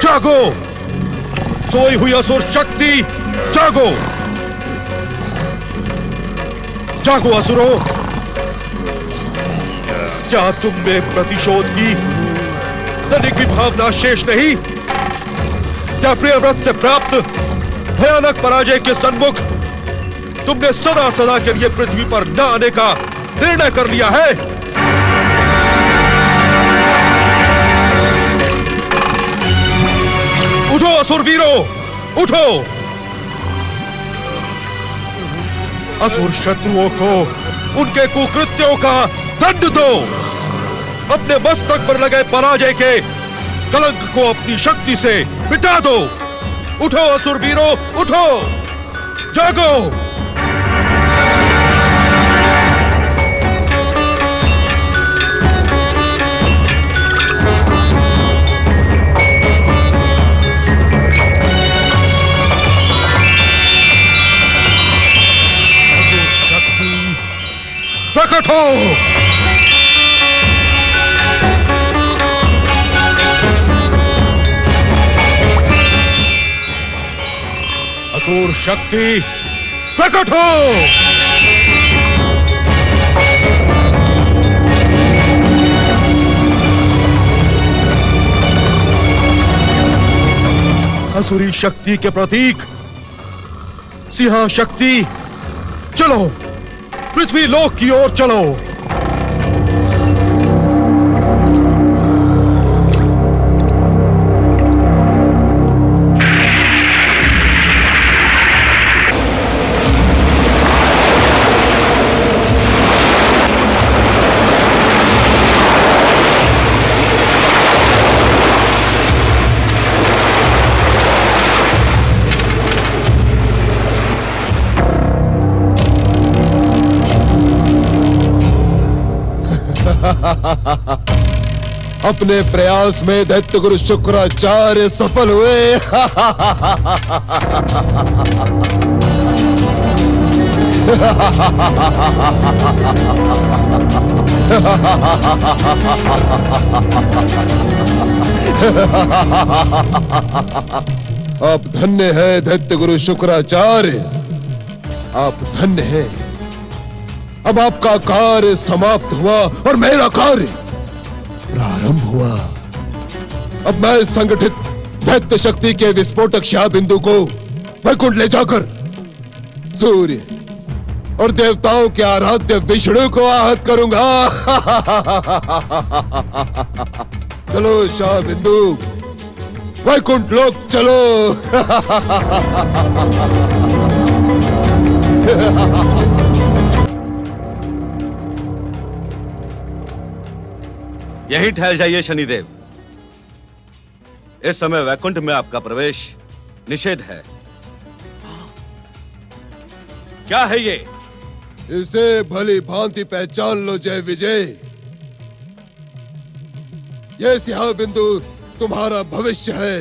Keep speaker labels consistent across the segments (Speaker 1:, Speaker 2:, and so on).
Speaker 1: जागो, सोई हुई असुर शक्ति, जागो, जागो असुरों। क्या तुम में प्रतिशोध की तनिक भी भावना शेष नहीं? क्या प्रियव्रत से प्राप्त भयानक पराजय के सन्मुख तुमने सदा सदा के लिए पृथ्वी पर न आने का निर्णय कर लिया है? उठो असुर वीरों, उठो। असुर शत्रुओं को उनके कुकृत्यों का दंड दो। अपने मस्तक पर लगे पराजय के कलंक को अपनी शक्ति से मिटा दो। उठो असुर वीरों, उठो, जागो। प्रकट हो। असुर शक्ति प्रकट हो। असुरी शक्ति के प्रतीक सिंह शक्ति, चलो पृथ्वी लोक की ओर चलो।
Speaker 2: अपने प्रयास में दैत्य गुरु शुक्राचार्य सफल हुए। आप धन्य हैं दैत्य गुरु शुक्राचार्य, आप धन्य हैं। अब आपका कार्य समाप्त हुआ और मेरा कार्य प्रारंभ हुआ। अब मैं संगठित दैत्य शक्ति के विस्फोटक शाह बिंदु को वैकुंठ ले जाकर सूर्य और देवताओं के आराध्य विष्णु को आहत करूंगा। चलो शाह बिंदु, वैकुंठ लोक चलो।
Speaker 3: यहीं ठहर जाइए शनिदेव। इस समय वैकुंठ में आपका प्रवेश निषेध है। क्या है ये?
Speaker 2: इसे भली भांति पहचान लो जय विजय। ये सिंह बिंदु तुम्हारा भविष्य है।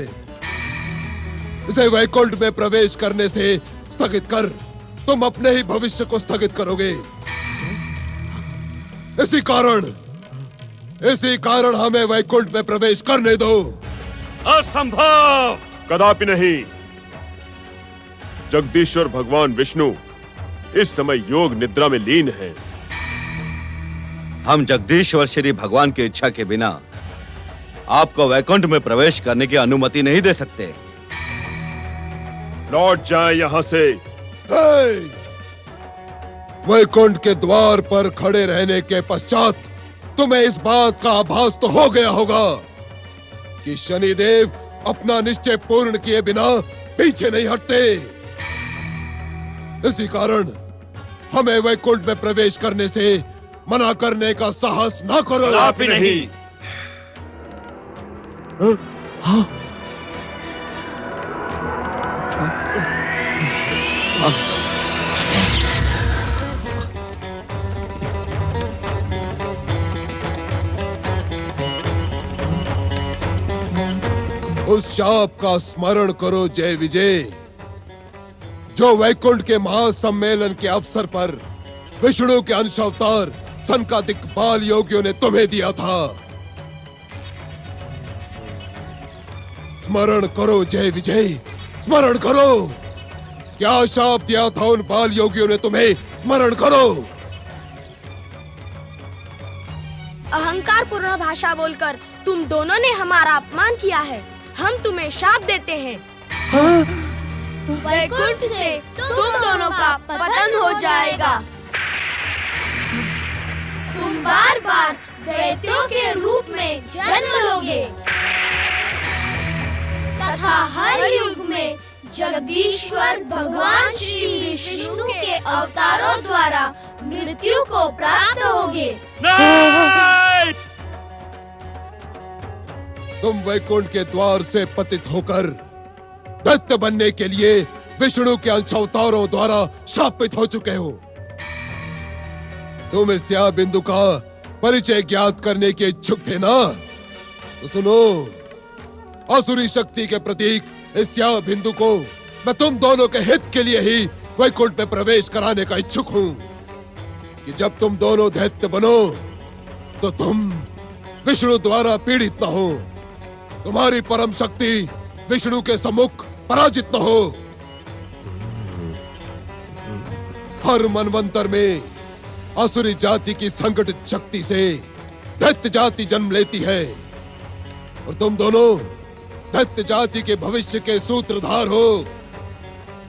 Speaker 2: इसे वैकुंठ में प्रवेश करने से स्थगित कर तुम अपने ही भविष्य को स्थगित करोगे। इसी कारण हमें वैकुंठ में प्रवेश करने दो।
Speaker 3: असंभव।
Speaker 4: कदापि नहीं। जगदीश्वर भगवान विष्णु इस समय योग निद्रा में लीन हैं।
Speaker 3: हम जगदीश्वर श्री भगवान की इच्छा के बिना आपको वैकुंठ में प्रवेश करने की अनुमति नहीं दे सकते।
Speaker 4: लौट जाएं यहां से।
Speaker 2: वैकुंठ के द्वार पर खड़े रहने के पश्चात तुम्हें इस बात का आभास तो हो गया होगा कि शनिदेव अपना निश्चय पूर्ण किए बिना पीछे नहीं हटते। इसी कारण हमें वैकुंठ में प्रवेश करने से मना करने का साहस ना करो।
Speaker 3: कदापि नहीं।
Speaker 2: हाँ? उस शाप का स्मरण करो जय विजय, जो वैकुंठ के महासम्मेलन के अवसर पर विष्णु के अंश अवतार सनकादिक बाल योगियों ने तुम्हें दिया था। स्मरण करो जय विजय, स्मरण करो। क्या शाप दिया था उन बाल योगियों ने तुम्हें, स्मरण करो।
Speaker 5: अहंकार पूर्ण भाषा बोलकर तुम दोनों ने हमारा अपमान किया है। हम तुम्हें शाप देते हैं। वैकुंठ से तुम दोनों का पतन हो जाएगा। तुम बार बार दैत्यों के रूप में जन्म लोगे तथा हर युग में जगदीश्वर भगवान श्री विष्णु के अवतारों द्वारा मृत्यु को प्राप्त होगे।
Speaker 2: तुम वैकुंठ के द्वार से पतित होकर दैत्य बनने के लिए विष्णु के अंश अवतारों द्वारा शापित हो चुके हो। तुम इस स्याह बिंदु का परिचय ज्ञात करने के इच्छुक थे ना? तो सुनो, असुरी शक्ति के प्रतीक इस स्याह बिंदु को मैं तुम दोनों के हित के लिए ही वैकुंठ में प्रवेश कराने का इच्छुक हूं कि जब तुम दोनों दैत्य बनो तो तुम विष्णु द्वारा पीड़ित न हो, तुम्हारी परम शक्ति विष्णु के सम्मुख पराजित न हो। हर मनवंतर में असुरी जाति की संगठित शक्ति से दैत्य जाति जन्म लेती है और तुम दोनों दैत्य जाति के भविष्य के सूत्रधार हो।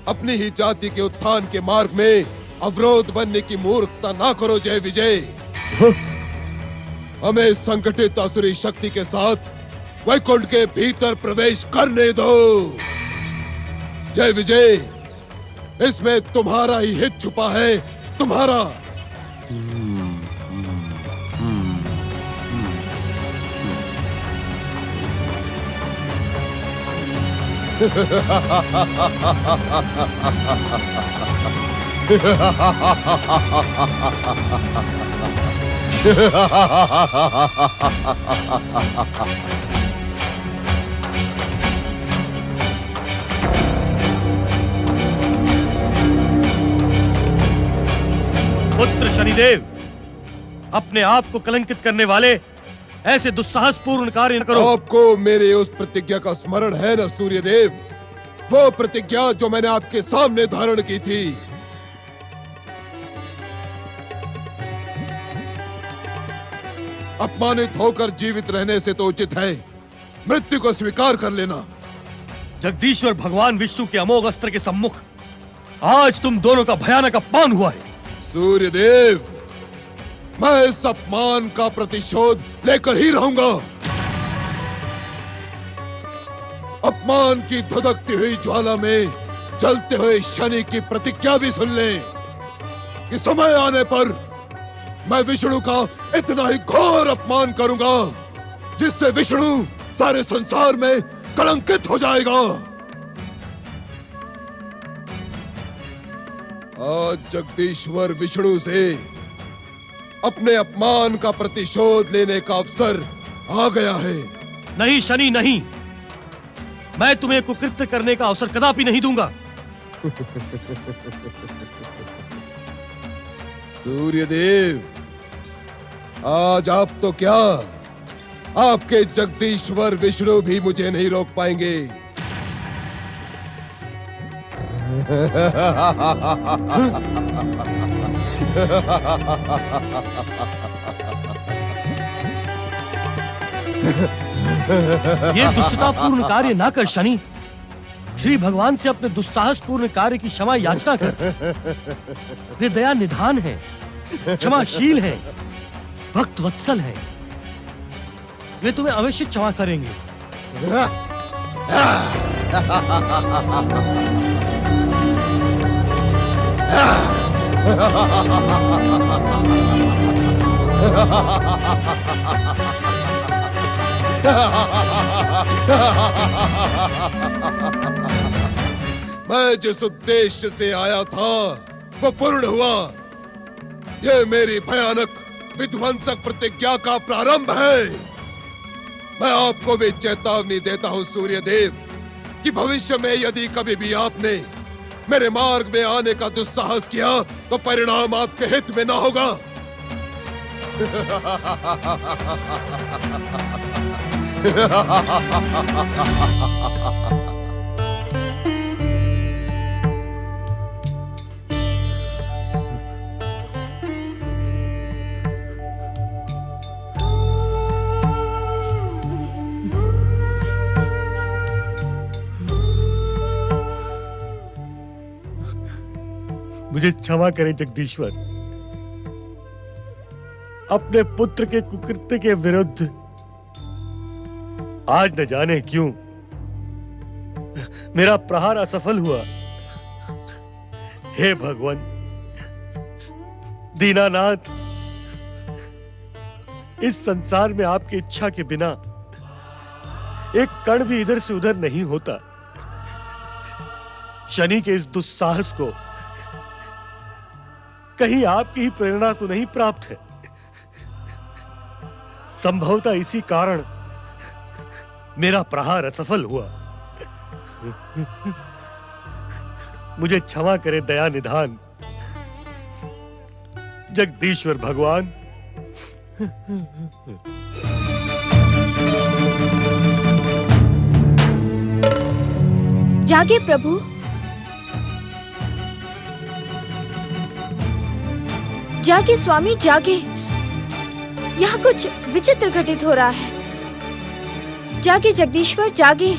Speaker 2: अपनी ही जाति के उत्थान के मार्ग में अवरोध बनने की मूर्खता ना करो जय विजय। हमें संगठित असुरी शक्ति के साथ वैकुंठ के भीतर प्रवेश करने दो। जय विजय, इसमें तुम्हारा ही हित छुपा है, तुम्हारा।
Speaker 6: पुत्र शनिदेव, अपने आप को कलंकित करने वाले ऐसे दुस्साहसपूर्ण कार्य न करो।
Speaker 2: आपको मेरे उस प्रतिज्ञा का स्मरण है न सूर्यदेव? वो प्रतिज्ञा जो मैंने आपके सामने धारण की थी। अपमानित होकर जीवित रहने से तो उचित है मृत्यु को स्वीकार कर लेना।
Speaker 6: जगदीश्वर भगवान विष्णु के अमोघ अस्त्र के सम्मुख आज तुम दोनों का भयानक अपमान हुआ है।
Speaker 2: सूर्यदेव, मैं इस अपमान का प्रतिशोध लेकर ही रहूंगा। अपमान की धधकती हुई ज्वाला में जलते हुए शनि की प्रतिज्ञा भी सुन ले कि समय आने पर मैं विष्णु का इतना ही घोर अपमान करूंगा जिससे विष्णु सारे संसार में कलंकित हो जाएगा। आज जगदीश्वर विष्णु से अपने अपमान का प्रतिशोध लेने का अवसर आ गया है।
Speaker 6: नहीं शनि, नहीं, मैं तुम्हें कुकृत्य करने का अवसर कदापि नहीं दूंगा।
Speaker 2: सूर्यदेव, आज आप तो क्या, आपके जगदीश्वर विष्णु भी मुझे नहीं रोक पाएंगे।
Speaker 6: ये दुष्टतापूर्ण कार्य ना कर शनि। श्री भगवान से अपने दुस्साहसपूर्ण कार्य की क्षमा याचना कर। वे दया निधान हैं, क्षमाशील हैं, भक्त वत्सल हैं। वे तुम्हें अवश्य क्षमा करेंगे।
Speaker 2: मैं जिस उद्देश्य से आया था वो पूर्ण हुआ। ये मेरी भयानक विध्वंसक प्रतिज्ञा का प्रारंभ है। मैं आपको भी चेतावनी देता हूँ सूर्यदेव कि भविष्य में यदि कभी भी आपने मेरे मार्ग में आने का दुस्साहस किया तो परिणाम आपके हित में ना होगा।
Speaker 6: मुझे क्षमा करें जगदीश्वर, अपने पुत्र के कुकृत्य के विरुद्ध आज न जाने क्यों मेरा प्रहार असफल हुआ। हे भगवान दीनानाथ, इस संसार में आपकी इच्छा के बिना एक कण भी इधर से उधर नहीं होता। शनि के इस दुस्साहस को कहीं आपकी ही प्रेरणा तो नहीं प्राप्त है? संभवतः इसी कारण मेरा प्रहार असफल हुआ। मुझे क्षमा करे दया निधान जगदीश्वर भगवान।
Speaker 7: जागे प्रभु, जागे स्वामी जागे। यहाँ कुछ विचित्र घटित हो रहा है। जागे जगदीश्वर जागे।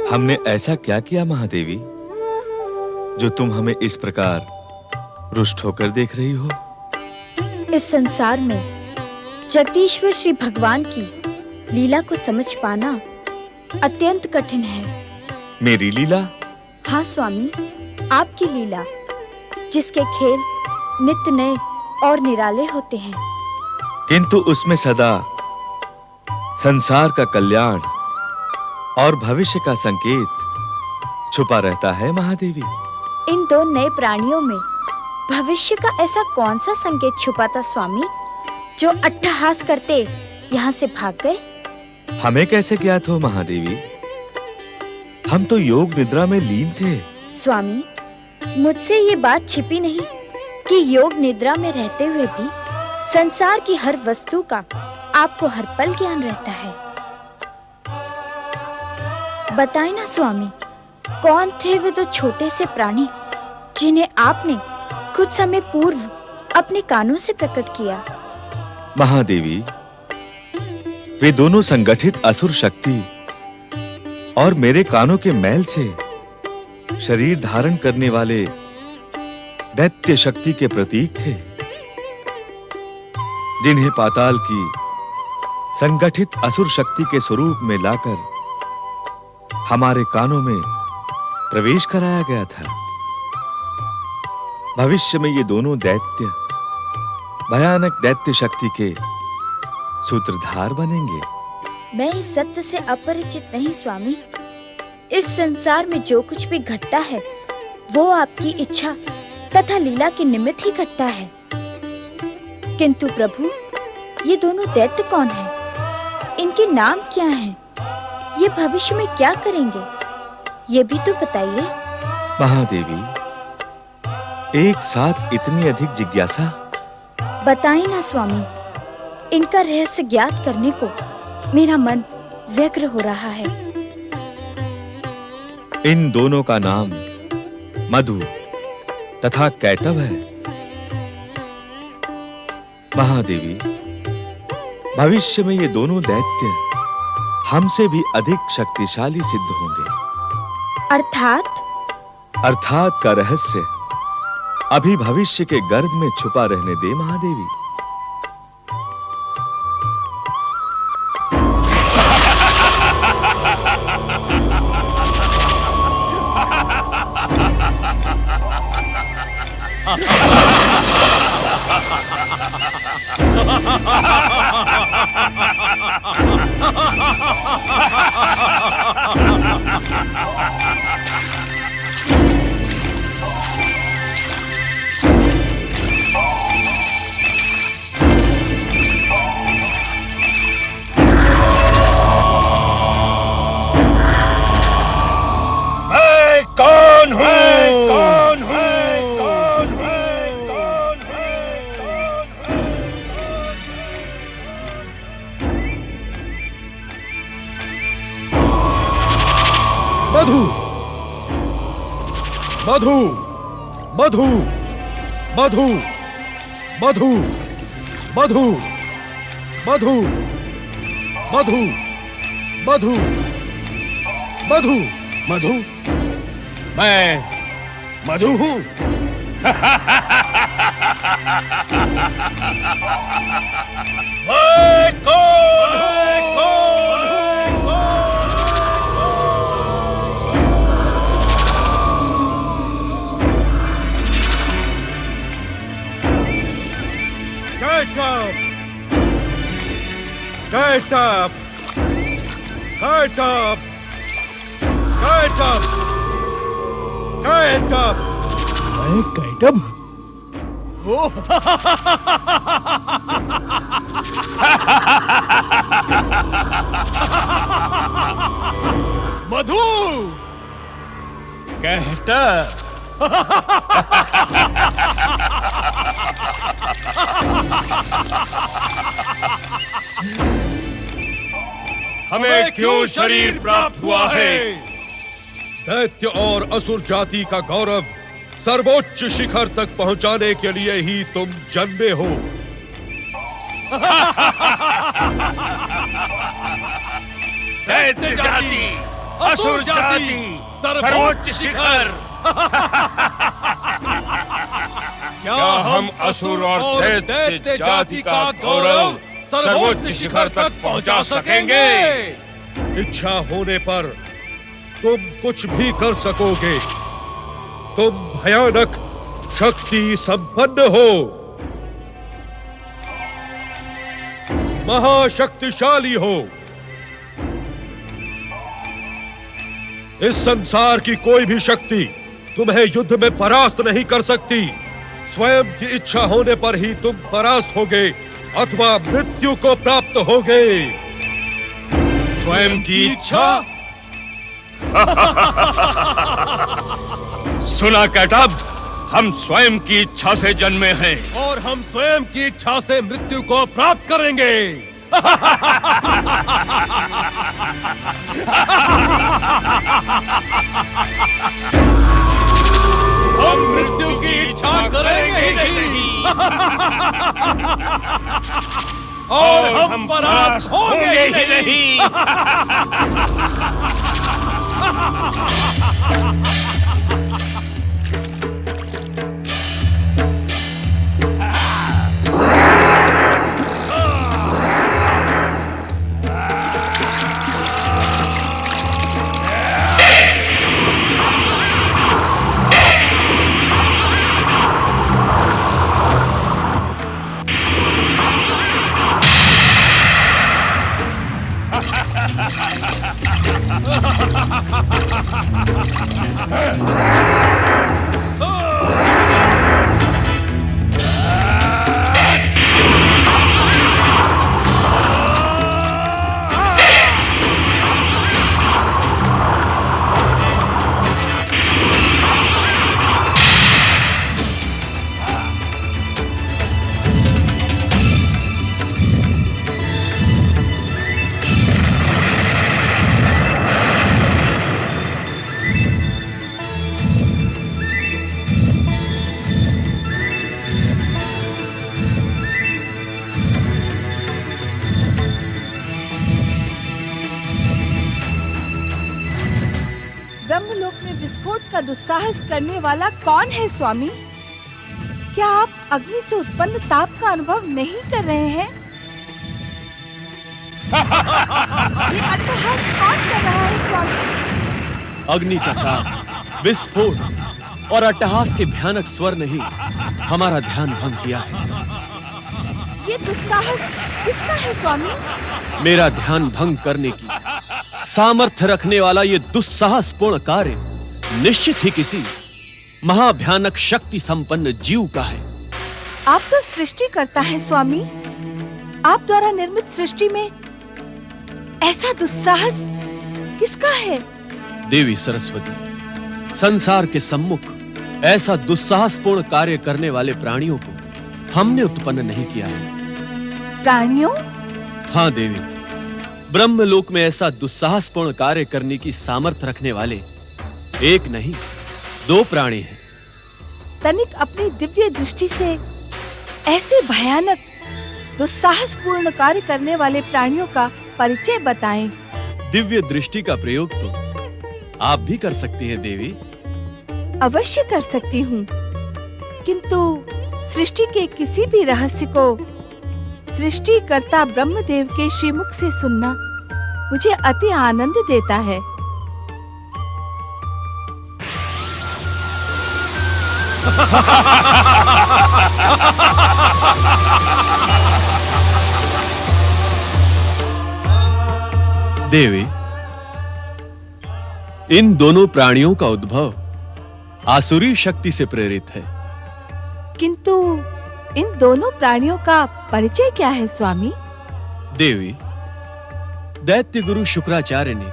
Speaker 3: हमने ऐसा क्या किया महादेवी जो तुम हमें इस प्रकार रुष्ट होकर देख रही हो?
Speaker 7: इस संसार में जगदीश्वर श्री भगवान की लीला को समझ पाना अत्यंत कठिन है।
Speaker 3: मेरी लीला?
Speaker 7: हाँ स्वामी, आपकी लीला, जिसके खेल नित्य नए और निराले होते हैं,
Speaker 3: किंतु उसमें सदा संसार का कल्याण और भविष्य का संकेत छुपा रहता है महादेवी।
Speaker 7: इन दो नए प्राणियों में भविष्य का ऐसा कौन सा संकेत छुपा था स्वामी, जो अट्टहास करते यहाँ से भाग गए?
Speaker 3: हमें कैसे ज्ञात हो महादेवी? हम तो योग निद्रा में लीन थे।
Speaker 7: स्वामी, मुझसे ये बात छिपी नहीं कि योग निद्रा में रहते हुए भी संसार की हर वस्तु का आपको हर पल ज्ञान रहता है। बताएं ना स्वामी, कौन थे वे दो छोटे से प्राणी जिन्हें आपने कुछ समय पूर्व अपने कानों से प्रकट किया?
Speaker 3: महादेवी, वे दोनों संगठित असुर शक्ति और मेरे कानों के मैल से शरीर धारण करने वाले दैत्य शक्ति के प्रतीक थे, जिन्हें पाताल की संगठित असुर शक्ति के स्वरूप में लाकर हमारे कानों में प्रवेश कराया गया था। भविष्य में ये दोनों दैत्य भयानक दैत्य शक्ति के सूत्रधार बनेंगे।
Speaker 7: मैं इस सत्य से अपरिचित नहीं स्वामी। इस संसार में जो कुछ भी घटता है वो आपकी इच्छा तथा लीला के निमित्त ही घटता है। किंतु प्रभु, ये दोनों दैत्य कौन हैं? इनके नाम क्या हैं? ये भविष्य में क्या करेंगे? ये भी तो बताइए।
Speaker 3: महादेवी, एक साथ इतनी अधिक जिज्ञासा?
Speaker 7: बताइए ना स्वामी, इनका रहस्य ज्ञात करने को मेरा मन व्यग्र हो रहा है।
Speaker 3: इन दोनों का नाम मधु तथा कैटव है। महादेवी, भविष्य में ये दोनों दैत्य हमसे भी अधिक शक्तिशाली सिद्ध होंगे।
Speaker 7: अर्थात
Speaker 3: का रहस्य अभी भविष्य के गर्भ में छुपा रहने दे महादेवी।
Speaker 1: मधु मधु मधु मधु मधु मधु मधु मधु मधु मधु मधु मैं मधु हूं। Get up! Get up! Get up! Get up! Get up!
Speaker 6: मैं कैटब?
Speaker 1: मधु! कैटब!
Speaker 4: हमें क्यों शरीर प्राप्त हुआ है?
Speaker 1: दैत्य और असुर जाति का गौरव सर्वोच्च शिखर तक पहुंचाने के लिए ही तुम जन्मे हो।
Speaker 4: दैत्य जाति, असुर जाति, सर्वोच्च शिखर। क्या हम असुर और दैत्य जाति का गौरव सर्वोच्च शिखर तक पहुंचा सकेंगे?
Speaker 1: इच्छा होने पर तुम कुछ भी कर सकोगे। तुम भयानक शक्ति संपन्न हो, महाशक्तिशाली हो। इस संसार की कोई भी शक्ति तुम्हें युद्ध में परास्त नहीं कर सकती। स्वयं की इच्छा होने पर ही तुम परास्त होगे अथवा मृत्यु को प्राप्त होगे।
Speaker 4: स्वयं की इच्छा? सुना कैटब, हम स्वयं की इच्छा से जन्मे हैं
Speaker 1: और हम स्वयं की इच्छा से मृत्यु को प्राप्त करेंगे।
Speaker 4: हम मृत्यु की इच्छा करेंगे ही नहीं और हम परास्त होंगे ही नहीं।
Speaker 7: ब्रह्मलोक में विस्फोट का दुस्साहस करने वाला कौन है स्वामी?
Speaker 8: क्या आप अग्नि से उत्पन्न ताप का अनुभव नहीं कर रहे हैं? ये अट्टहास कौन कर रहा है स्वामी?
Speaker 9: अग्नि का ताप, विस्फोट और अट्टहास के भयानक स्वर ने ही हमारा ध्यान भंग किया है।
Speaker 8: ये दुस्साहस किसका है स्वामी?
Speaker 9: मेरा ध्यान भंग करने की सामर्थ्य रखने वाला ये दुस्साहसपूर्ण कार्य निश्चित ही किसी महाभयानक शक्ति संपन्न जीव का है।
Speaker 8: आप तो सृष्टि करता है स्वामी। आप द्वारा निर्मित सृष्टि में ऐसा दुस्साहस किसका है?
Speaker 9: देवी सरस्वती, संसार के सम्मुख ऐसा दुस्साहसपूर्ण कार्य करने वाले प्राणियों को हमने उत्पन्न नहीं किया है।
Speaker 8: प्राणियों?
Speaker 9: हाँ देवी, ब्रह्मलोक में ऐसा दुस्साहसपूर्ण कार्य करने की सामर्थ्य रखने वाले एक नहीं 2 प्राणी हैं।
Speaker 8: तनिक अपनी दिव्य दृष्टि से ऐसे भयानक दुस्साहसपूर्ण कार्य करने वाले प्राणियों का परिचय बताएं।
Speaker 9: दिव्य दृष्टि का प्रयोग तो आप भी कर सकती हैं देवी।
Speaker 8: अवश्य कर सकती हूँ, किंतु सृष्टि के किसी भी रहस्य को सृष्टिकर्ता ब्रह्मदेव के श्रीमुख से सुनना मुझे अति आनंद देता है।
Speaker 9: देवी, इन दोनों प्राणियों का उद्भव आसुरी शक्ति से प्रेरित है।
Speaker 8: किंतु इन दोनों प्राणियों का परिचय क्या है स्वामी?
Speaker 9: देवी, दैत्य गुरु शुक्राचार्य ने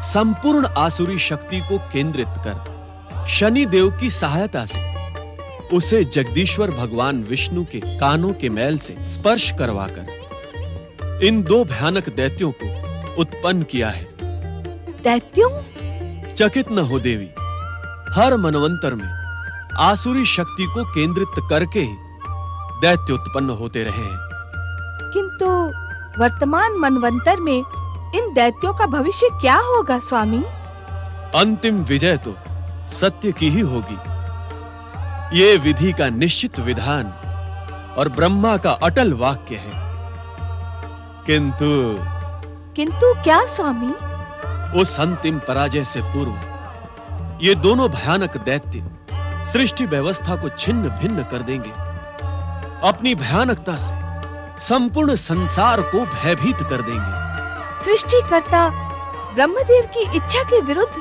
Speaker 9: संपूर्ण आसुरी शक्ति को केंद्रित कर शनि देव की सहायता से उसे जगदीश्वर भगवान विष्णु के कानों के मैल से स्पर्श करवाकर इन 2 भयानक दैत्यों को उत्पन्न किया है।
Speaker 8: दैत्यों?
Speaker 9: चकित न हो देवी, हर मनवंतर में आसुरी शक्ति को केंद्रित करके ही दैत्य उत्पन्न होते रहे हैं।
Speaker 8: किंतु वर्तमान मनवंतर में इन दैत्यों का भविष्य क्या होगा स्वामी?
Speaker 9: अंतिम विजय तो सत्य की ही होगी। ये विधि का निश्चित विधान और ब्रह्मा का अटल वाक्य है।
Speaker 8: किंतु क्या स्वामी?
Speaker 9: उस अंतिम पराजय से पूर्व ये दोनों भयानक दैत्य सृष्टि व्यवस्था को छिन्न भिन्न कर देंगे। अपनी भयानकता से संपूर्ण संसार को भयभीत कर देंगे।
Speaker 8: सृष्टिकर्ता ब्रह्मदेव की इच्छा के विरुद्ध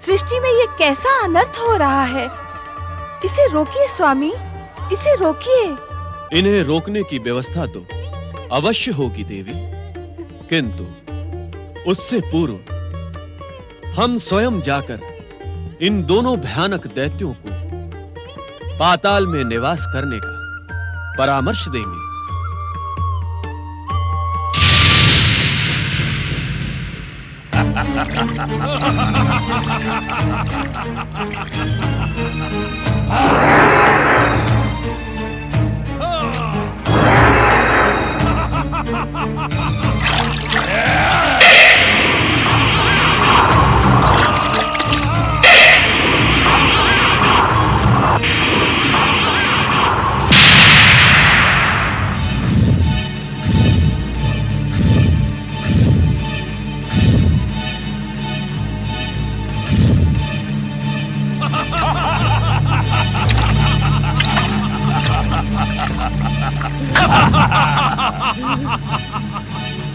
Speaker 8: सृष्टि में ये कैसा अनर्थ हो रहा है? इसे रोकिए स्वामी, इसे रोकिए।
Speaker 9: इन्हें रोकने की व्यवस्था तो अवश्य होगी देवी, किंतु उससे पूर्व हम स्वयं जाकर इन दोनों भयानक दैत्यों को पाताल में निवास करने का परामर्श देंगे।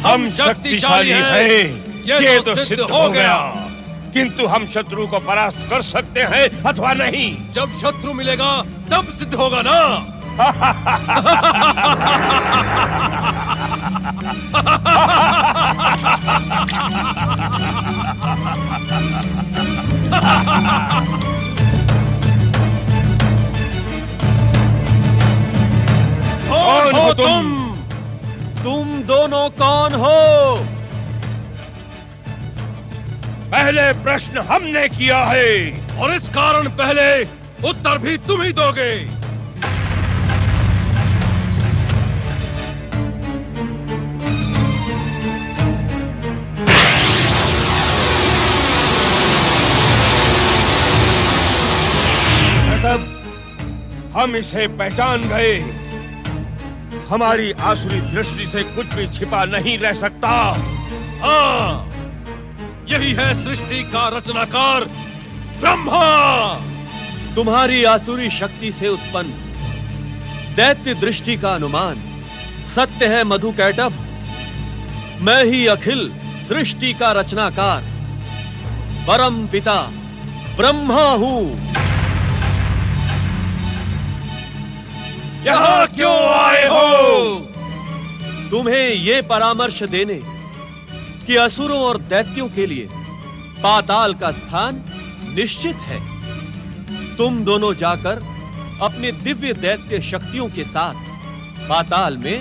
Speaker 4: हम शक्तिशाली हैं, ये तो सिद्ध हो गया। किंतु हम शत्रु को परास्त कर सकते हैं अथवा नहीं?
Speaker 1: जब शत्रु मिलेगा तब सिद्ध होगा ना।
Speaker 4: कौन हो तुम?
Speaker 9: तुम दोनों कौन हो?
Speaker 4: पहले प्रश्न हमने किया है
Speaker 1: और इस कारण पहले उत्तर भी तुम ही दोगे।
Speaker 4: हम इसे पहचान गए। हमारी आसुरी दृष्टि से कुछ भी छिपा नहीं रह सकता।
Speaker 10: हाँ, यही है सृष्टि का रचनाकार ब्रह्मा।
Speaker 9: तुम्हारी आसुरी शक्ति से उत्पन्न दैत्य दृष्टि का अनुमान सत्य है मधुकैटभ। मैं ही अखिल सृष्टि का रचनाकार परम पिता ब्रह्मा हूं।
Speaker 10: यहाँ क्यों आए हो?
Speaker 9: तुम्हें ये परामर्श देने कि असुरों और दैत्यों के लिए पाताल का स्थान निश्चित है। तुम दोनों जाकर अपने दिव्य दैत्य शक्तियों के साथ पाताल में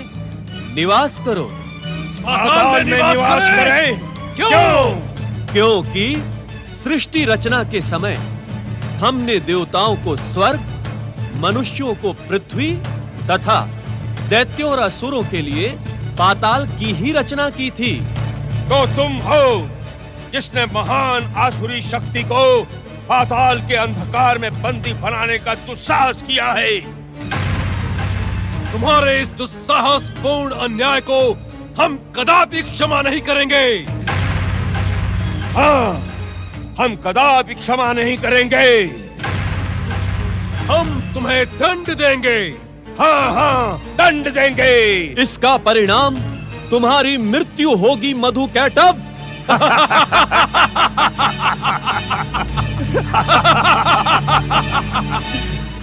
Speaker 9: निवास करो।
Speaker 10: पाताल में निवास करें? क्यों?
Speaker 9: क्योंकि सृष्टि रचना के समय हमने देवताओं को स्वर्ग, मनुष्यों को पृथ्वी तथा दैत्यों और असुरों के लिए पाताल की ही रचना की थी।
Speaker 4: तो तुम हो जिसने महान आसुरी शक्ति को पाताल के अंधकार में बंदी बनाने का दुस्साहस किया है।
Speaker 10: तुम्हारे इस दुस्साहसपूर्ण अन्याय को हम कदापि क्षमा नहीं करेंगे।
Speaker 4: हाँ, हम कदापि क्षमा नहीं करेंगे।
Speaker 10: हम तुम्हें दंड देंगे।
Speaker 4: हाँ हाँ, दंड देंगे।
Speaker 9: इसका परिणाम तुम्हारी मृत्यु होगी मधुकैटभ।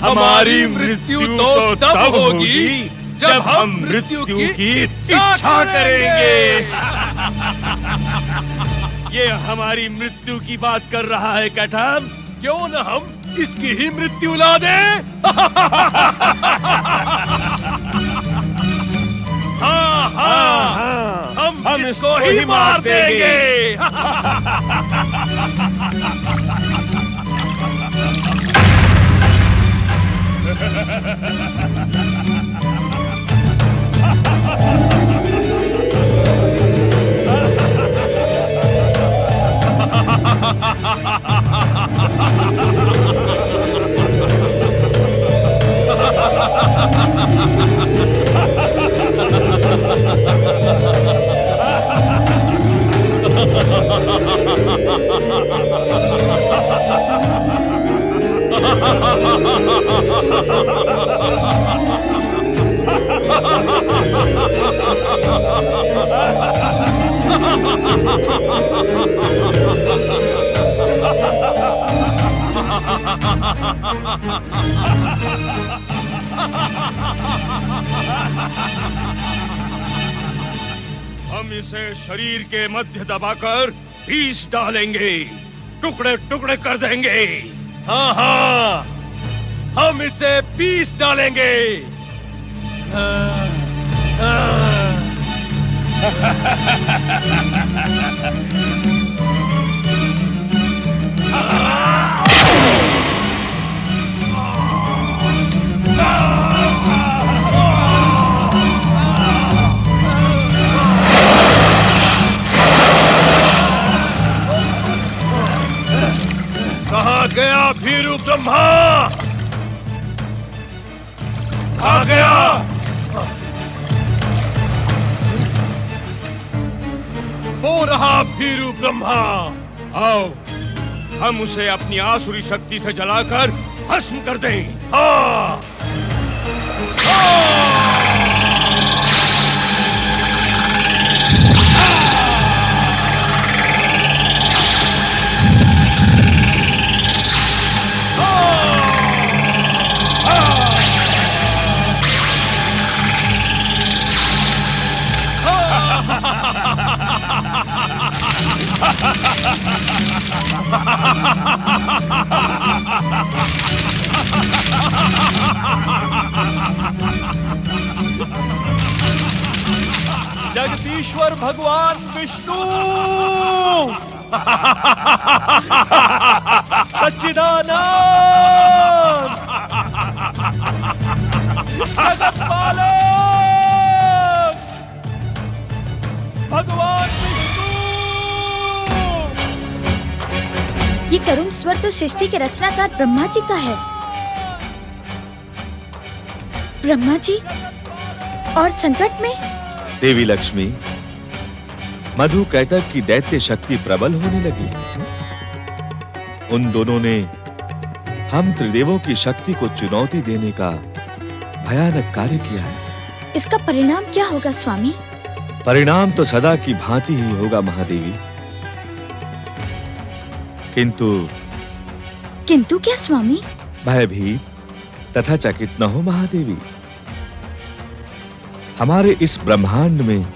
Speaker 4: हमारी मृत्यु तो तब होगी जब हम मृत्यु की इच्छा करेंगे। ये हमारी मृत्यु की बात कर रहा है कैटभ।
Speaker 10: क्यों न हम इसकी ही मृत्यु ला दें? हाँ हाँ, हम इसको ही मार देंगे।
Speaker 4: हम इसे शरीर के मध्य दबाकर पीस डालेंगे, टुकड़े टुकड़े कर देंगे।
Speaker 10: हाँ हाँ, हम इसे पीस डालेंगे। कहाँ गया भीरू ब्रह्मा? कहाँ गया? वो रहा भीरू ब्रह्मा।
Speaker 4: आओ, हम उसे अपनी आसुरी शक्ति से जलाकर भस्म कर दें।
Speaker 10: हाँ,
Speaker 9: जगदीश्वर भगवान विष्णु, सच्चिदानंद, जगतपालक, भगवान विष्णु।
Speaker 7: ये करुण स्वर तो सृष्टि के रचनाकार ब्रह्मा जी का है। ब्रह्मा जी और संकट में?
Speaker 3: देवी लक्ष्मी, मधु कैटभ की दैत्य शक्ति प्रबल होने लगी। उन दोनों ने हम त्रिदेवों की शक्ति को चुनौती देने का भयानक कार्य किया है।
Speaker 7: इसका परिणाम क्या होगा स्वामी?
Speaker 3: परिणाम तो सदा की भांति ही होगा महादेवी। किंतु
Speaker 7: क्या स्वामी?
Speaker 3: भयभीत तथा चकित न हो महादेवी। हमारे इस ब्रह्मांड में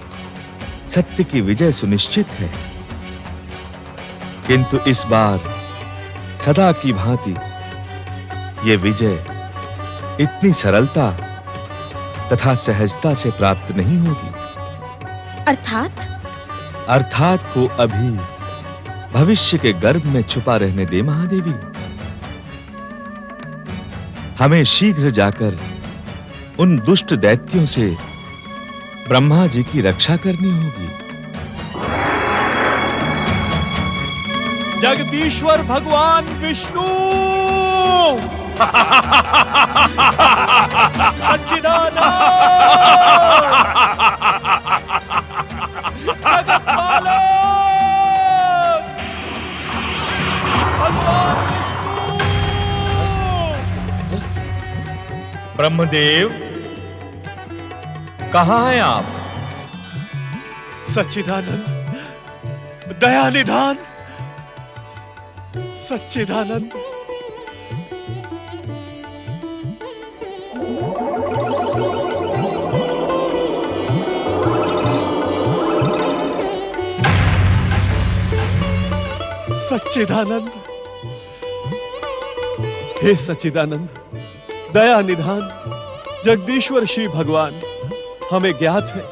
Speaker 3: सत्य की विजय सुनिश्चित है, किंतु इस बार सदा की भांति ये विजय इतनी सरलता तथा सहजता से प्राप्त नहीं होगी। अर्थात को अभी भविष्य के गर्भ में छुपा रहने दे महादेवी। हमें शीघ्र जाकर उन दुष्ट दैत्यों से ब्रह्मा जी की रक्षा करनी होगी।
Speaker 9: जगदीश्वर भगवान विष्णु सच्चिदानंद जगतपालक भगवान विष्णु।
Speaker 3: ब्रह्मदेव, कहां हैं आप?
Speaker 9: सच्चिदानंद, दया निधान, सच्चिदानंद। सच्चिदानंद, हे सच्चिदानंद, दया निधान, जगदीश्वर श्री भगवान, हमें ज्ञात है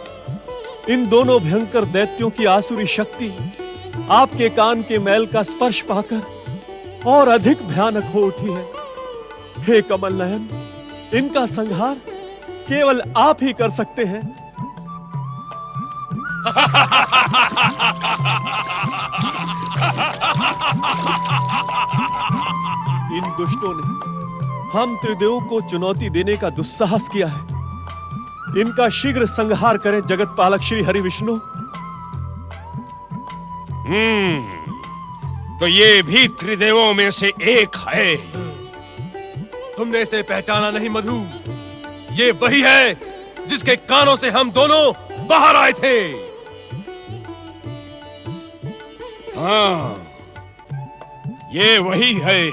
Speaker 9: इन दोनों भयंकर दैत्यों की आसुरी शक्ति आपके कान के मैल का स्पर्श पाकर और अधिक भयानक हो उठी है। हे कमल नयन, इनका संहार केवल आप ही कर सकते हैं। इन दुष्टों ने हम त्रिदेवों को चुनौती देने का दुस्साहस किया है। इनका शीघ्र संहार करें जगतपालक श्री हरि विष्णु।
Speaker 4: तो ये भी त्रिदेवों में से एक है।
Speaker 10: तुमने इसे पहचाना नहीं मधु? ये वही है जिसके कानों से हम दोनों बाहर आए थे।
Speaker 4: हाँ, ये वही है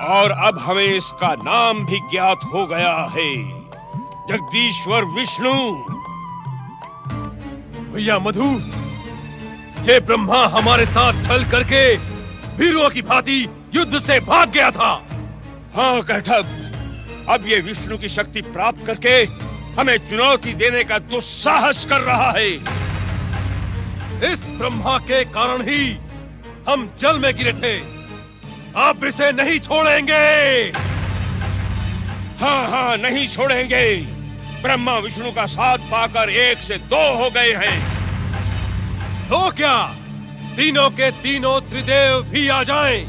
Speaker 4: और अब हमें इसका नाम भी ज्ञात हो गया है, जगदीश्वर विष्णु।
Speaker 10: भैया मधु, ये ब्रह्मा हमारे साथ छल करके वीरों की भांति युद्ध से भाग गया था।
Speaker 4: हाँ कैटभ, अब ये विष्णु की शक्ति प्राप्त करके हमें चुनौती देने का दुस्साहस कर रहा है।
Speaker 10: इस ब्रह्मा के कारण ही हम जल में गिरे थे। अब इसे नहीं छोड़ेंगे।
Speaker 4: हाँ, नहीं छोड़ेंगे। ब्रह्मा विष्णु का साथ पाकर 1 से 2 हो गए हैं।
Speaker 10: तो क्या तीनों के तीनों त्रिदेव भी आ जाएं,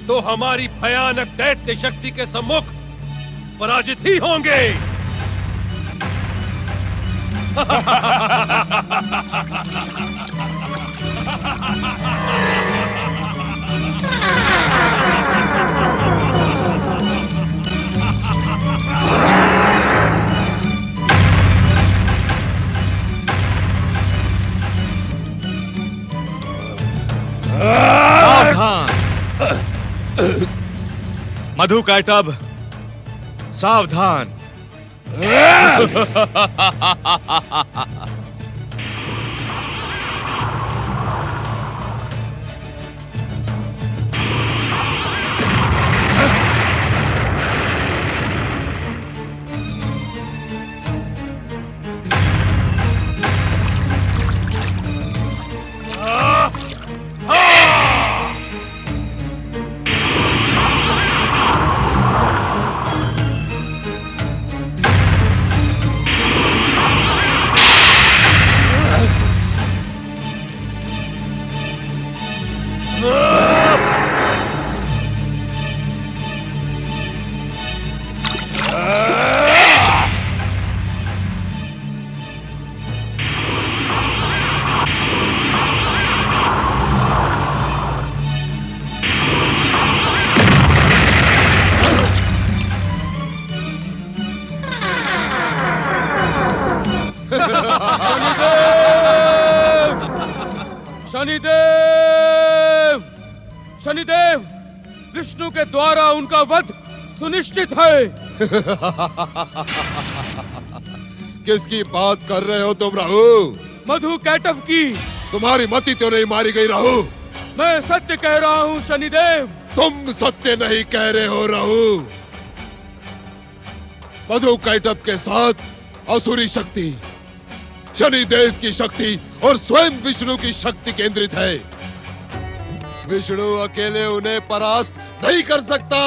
Speaker 10: तो हमारी भयानक दैत्य शक्ति के सम्मुख पराजित ही होंगे।
Speaker 3: सावधान! मधु कैटभ, सावधान!
Speaker 4: शनिदेव! शनिदेव! विष्णु के द्वारा उनका वध सुनिश्चित है।
Speaker 2: किसकी बात कर रहे हो तुम राहु?
Speaker 4: मधु कैटव की।
Speaker 2: तुम्हारी मति तो नहीं मारी गई राहु।
Speaker 4: मैं सत्य कह रहा हूँ शनिदेव।
Speaker 2: तुम सत्य नहीं कह रहे हो राहु। मधु कैटव के साथ असुरी शक्ति, शनिदेव की शक्ति और स्वयं विष्णु की शक्ति केंद्रित है। विष्णु अकेले उन्हें परास्त नहीं कर सकता।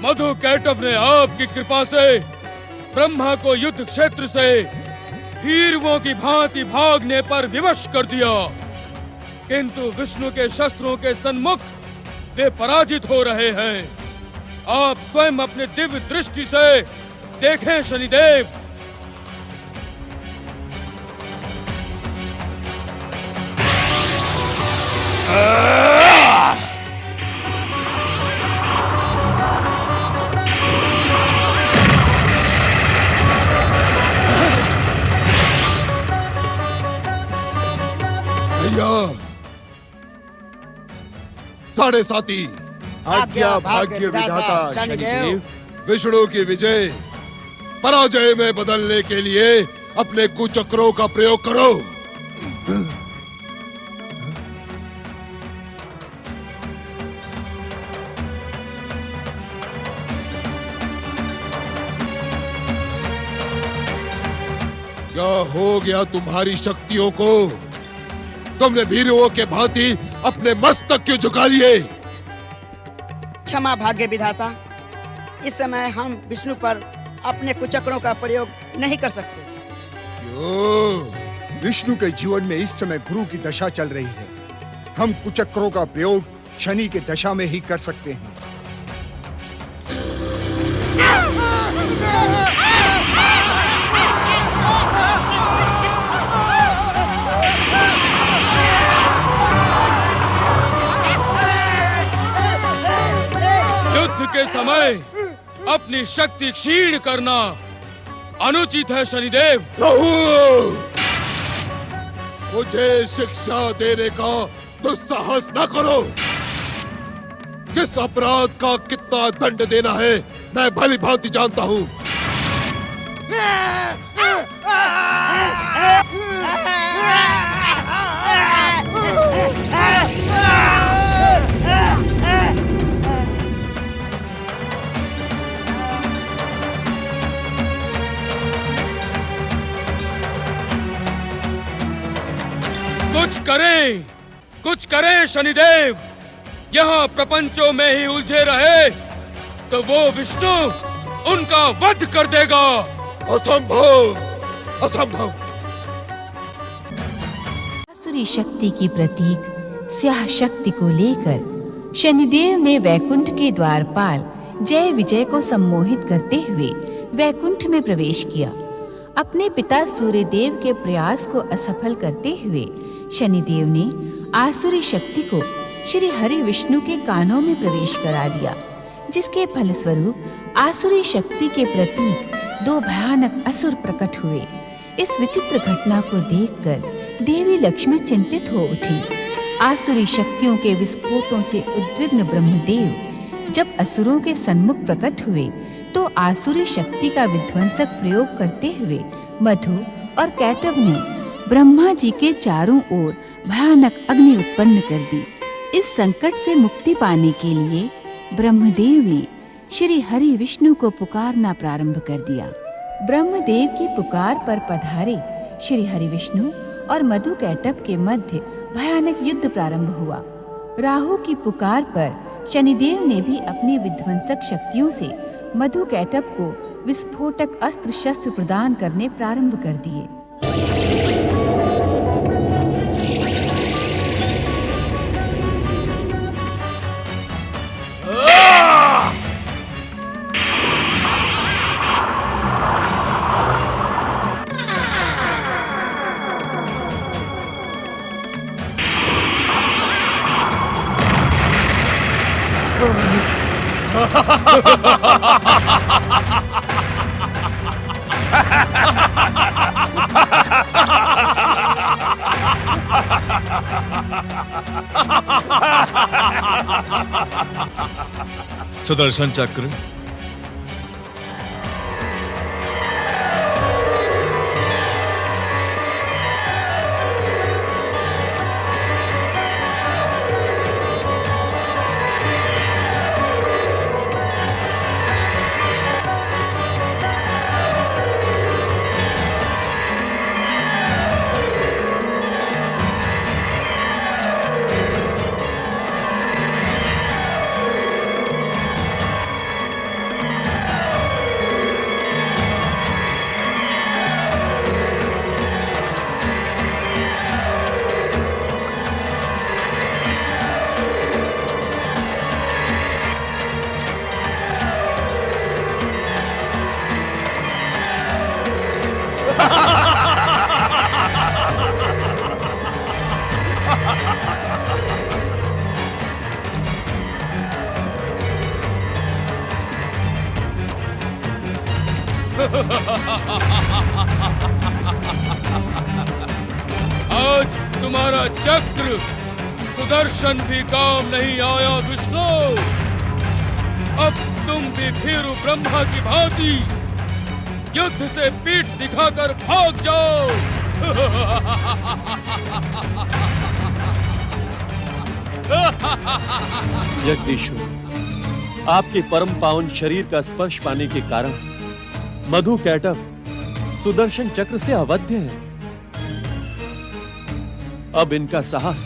Speaker 4: मधु कैटव ने आपकी कृपा से ब्रह्मा को युद्ध क्षेत्र से हीरों की भांति भागने पर विवश कर दिया, किंतु विष्णु के शस्त्रों के सन्मुख वे पराजित हो रहे हैं। आप स्वयं अपने दिव्य दृष्टि से देखें शनिदेव।
Speaker 2: साढ़े साती
Speaker 11: आज्ञा भाग्य विधाता शनिदेव।
Speaker 2: विष्णु की विजय पराजय में बदलने के लिए अपने कुचक्रों का प्रयोग करो। क्या हो गया तुम्हारी शक्तियों को? तुमने भीरुओं के भांति अपने मस्तक क्यों झुका लिए?
Speaker 11: क्षमा भाग्य विधाता, इस समय हम विष्णु पर अपने कुचक्रों का प्रयोग नहीं कर सकते।
Speaker 2: क्यों?
Speaker 12: विष्णु के जीवन में इस समय गुरु की दशा चल रही है। हम कुचक्रों का प्रयोग शनि के दशा में ही कर सकते हैं।
Speaker 4: युद्ध के समय अपनी शक्ति क्षीण करना अनुचित है शनिदेव।
Speaker 2: राहु, मुझे शिक्षा देने का दुस्साहस न करो। किस अपराध का कितना दंड देना है मैं भली भांति जानता हूँ।
Speaker 4: कुछ करें शनिदेव। यहाँ प्रपंचों में ही उलझे रहे तो वो विष्णु उनका वध कर देगा।
Speaker 2: असंभव, असंभव।
Speaker 13: आसुरी शक्ति की प्रतीक स्याह शक्ति को लेकर शनिदेव ने वैकुंठ के द्वारपाल जय विजय को सम्मोहित करते हुए वैकुंठ में प्रवेश किया। अपने पिता सूर्यदेव के प्रयास को असफल करते हुए शनिदेव ने आसुरी शक्ति को श्री हरि विष्णु के कानों में प्रवेश करा दिया, जिसके फलस्वरूप आसुरी शक्ति के प्रतीक दो भयानक असुर प्रकट हुए। इस विचित्र घटना को देखकर देवी लक्ष्मी चिंतित हो उठी। आसुरी शक्तियों के विस्फोटों से उद्विग्न ब्रह्मदेव जब असुरों के सन्मुख प्रकट हुए तो आसुरी शक्ति का विध्वंसक प्रयोग करते हुए मधु और कैटव ने ब्रह्मा जी के चारों ओर भयानक अग्नि उत्पन्न कर दी। इस संकट से मुक्ति पाने के लिए ब्रह्मदेव ने श्री हरि विष्णु को पुकारना प्रारंभ कर दिया। ब्रह्मदेव की पुकार पर पधारे श्री हरि विष्णु और मधु कैटव के मध्य भयानक युद्ध प्रारंभ हुआ। राहु की पुकार पर शनिदेव ने भी अपनी विध्वंसक शक्तियों से मधु कैटव को विस्फोटक अस्त्र शस्त्र प्रदान करने प्रारंभ कर दिए।
Speaker 3: सुदर्शन चक्र,
Speaker 4: आज तुम्हारा चक्र सुदर्शन भी काम नहीं आया विष्णु। अब तुम भी भीरु ब्रह्मा की भांति युद्ध से पीठ दिखाकर भाग जाओ।
Speaker 9: जगदीश्वर, आपके परम पावन शरीर का स्पर्श पाने के कारण मधु कैटव सुदर्शन चक्र से अवध्य है। अब इनका साहस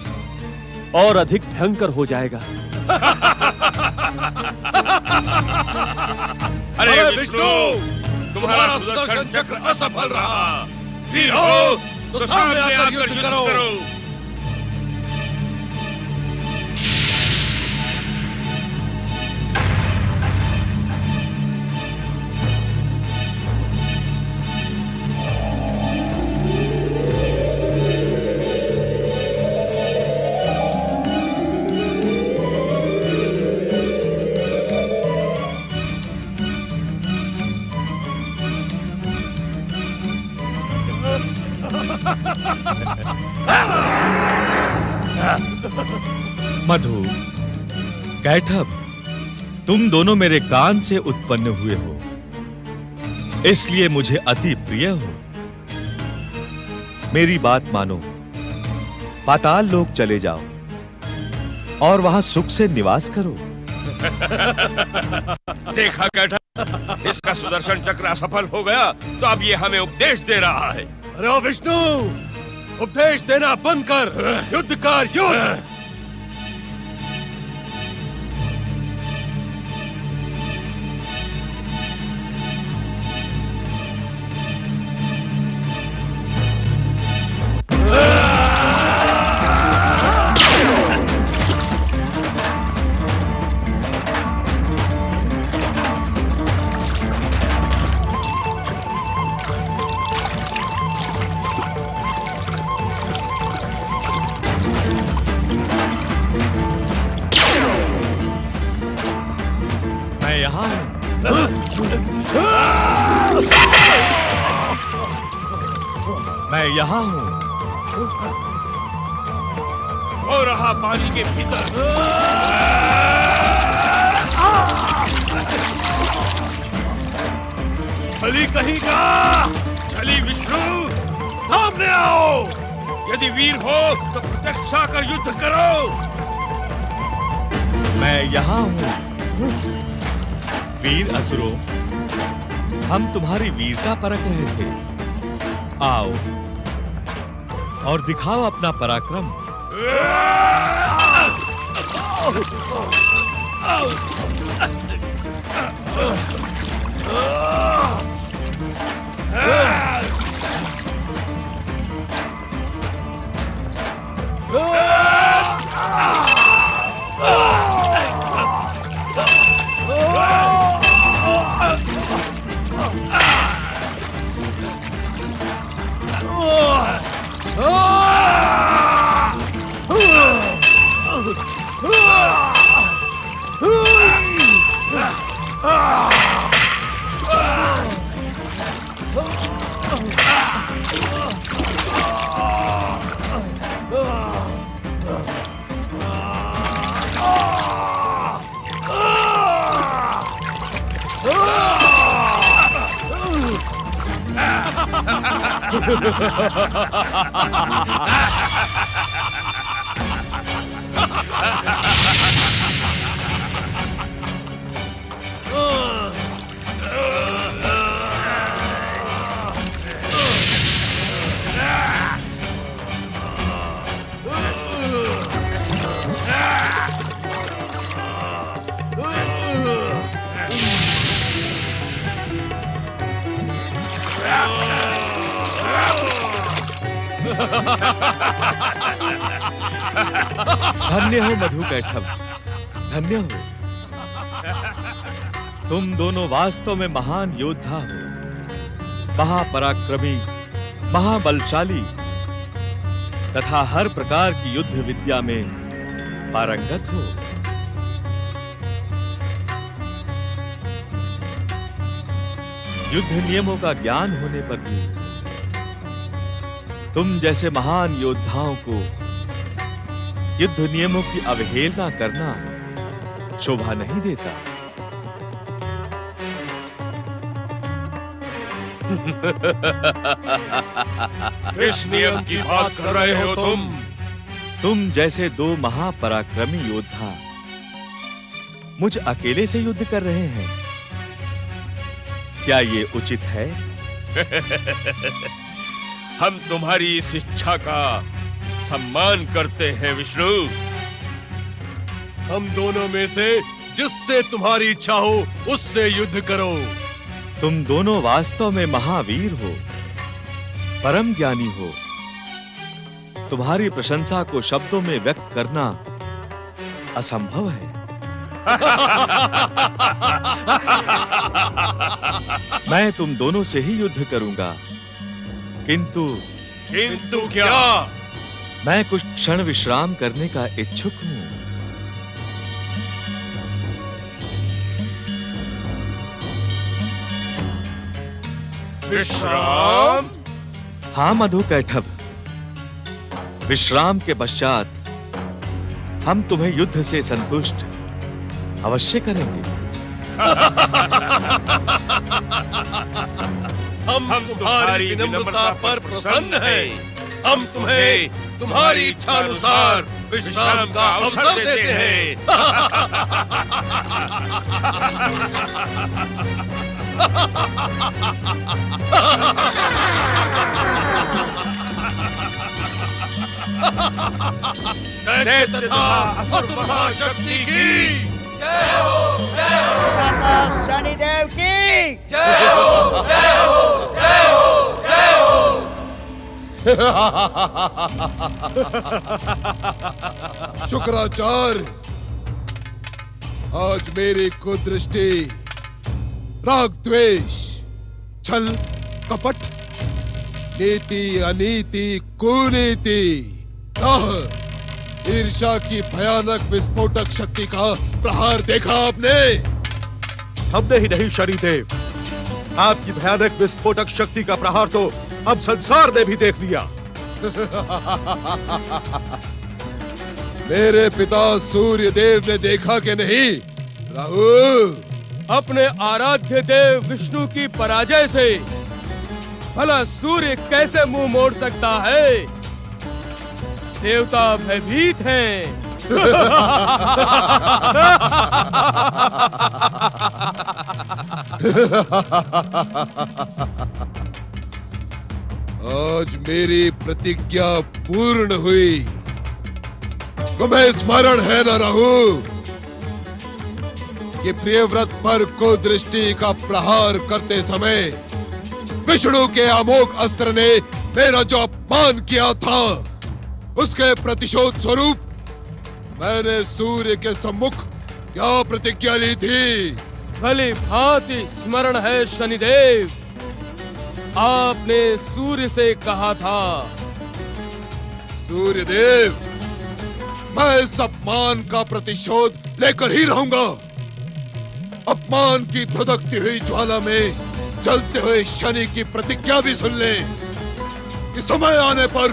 Speaker 9: और अधिक भयंकर हो जाएगा।
Speaker 10: अरे विष्णु, तुम्हारा सुदर्शन चक्र असफल रहा। वीर हो तो सामने आकर युद्ध करो।
Speaker 3: मधु, कैटभ, तुम दोनों मेरे कान से उत्पन्न हुए हो, इसलिए मुझे अति प्रिय हो। मेरी बात मानो, पाताल लोक चले जाओ और वहां सुख से निवास करो।
Speaker 10: देखा कैटभ, इसका सुदर्शन चक्र असफल हो गया तो अब ये हमें उपदेश दे रहा है।
Speaker 4: अरे विष्णु, उपदेश देना बंद कर, युद्ध कर, युद्ध।
Speaker 3: मैं यहाँ हूँ।
Speaker 10: हो रहा पानी के भीतर। छली कहीं का, छली विष्णु, सामने आओ। यदि वीर हो तो प्रत्यक्ष आकर युद्ध करो।
Speaker 3: मैं यहाँ हूँ। वीर असुरों, हम तुम्हारी वीरता परख रहे थे। आओ और दिखाओ अपना पराक्रम। धन्य हो मधु कैटभ, धन्य हो। तुम दोनों वास्तव में महान योद्धा हो, महापराक्रमी, महाबलशाली तथा हर प्रकार की युद्ध विद्या में पारंगत हो। युद्ध नियमों का ज्ञान होने पर भी तुम जैसे महान योद्धाओं को युद्ध नियमों की अवहेलना करना शोभा नहीं देता।
Speaker 10: किस नियम की बात कर रहे हो तुम?
Speaker 3: तुम जैसे दो महापराक्रमी योद्धा मुझ अकेले से युद्ध कर रहे हैं, क्या ये उचित है?
Speaker 10: हम तुम्हारी इस इच्छा का सम्मान करते हैं विष्णु। हम दोनों में से जिससे तुम्हारी इच्छा हो उससे युद्ध करो।
Speaker 3: तुम दोनों वास्तव में महावीर हो, परम ज्ञानी हो। तुम्हारी प्रशंसा को शब्दों में व्यक्त करना असंभव है। मैं तुम दोनों से ही युद्ध करूंगा, किंतु
Speaker 10: क्या?
Speaker 3: मैं कुछ क्षण विश्राम करने का इच्छुक हूं।
Speaker 10: विश्राम?
Speaker 3: हाँ मधु कैटभ, विश्राम के पश्चात हम तुम्हें युद्ध से संतुष्ट अवश्य करेंगे।
Speaker 10: हम तुम्हारी विनम्रता पर प्रसन्न हैं। हम तुम्हें तुम्हारी इच्छा अनुसार विश्राम का अवसर देते हैं। दैत्य तथा असुर महाशक्ति की
Speaker 11: जय हो, जय हो। माता शनिदेव की
Speaker 10: जय हो, जय हो, जय हो, जय हो।
Speaker 2: शुक्राचार्य, आज मेरी कुदृष्टि, राग द्वेष, छल कपट, नीति अनीति कुनीति, ईर्ष्या की भयानक विस्फोटक शक्ति का प्रहार देखा आपने?
Speaker 1: हमने ही नहीं शनिदेव, आपकी भयानक विस्फोटक शक्ति का प्रहार तो अब संसार ने भी देख लिया।
Speaker 2: मेरे पिता सूर्य देव ने देखा कि नहीं? राहु,
Speaker 4: अपने आराध्य देव विष्णु की पराजय से भला सूर्य कैसे मुंह मोड़ सकता है? देवता भयभीत हैं।
Speaker 2: आज मेरी प्रतिज्ञा पूर्ण हुई। तुम्हें स्मरण है न राहु कि प्रियव्रत पर कुदृष्टि का प्रहार करते समय विष्णु के अमोघ अस्त्र ने मेरा जो अपमान किया था, उसके प्रतिशोध स्वरूप मैंने सूर्य के सम्मुख क्या प्रतिज्ञा ली थी?
Speaker 4: भली भांति स्मरण है शनिदेव। आपने सूर्य से कहा था,
Speaker 2: सूर्य देव, मैं इस अपमान का प्रतिशोध लेकर ही रहूंगा। अपमान की धधकती हुई ज्वाला में जलते हुए शनि की प्रतिज्ञा भी सुन ले कि समय आने पर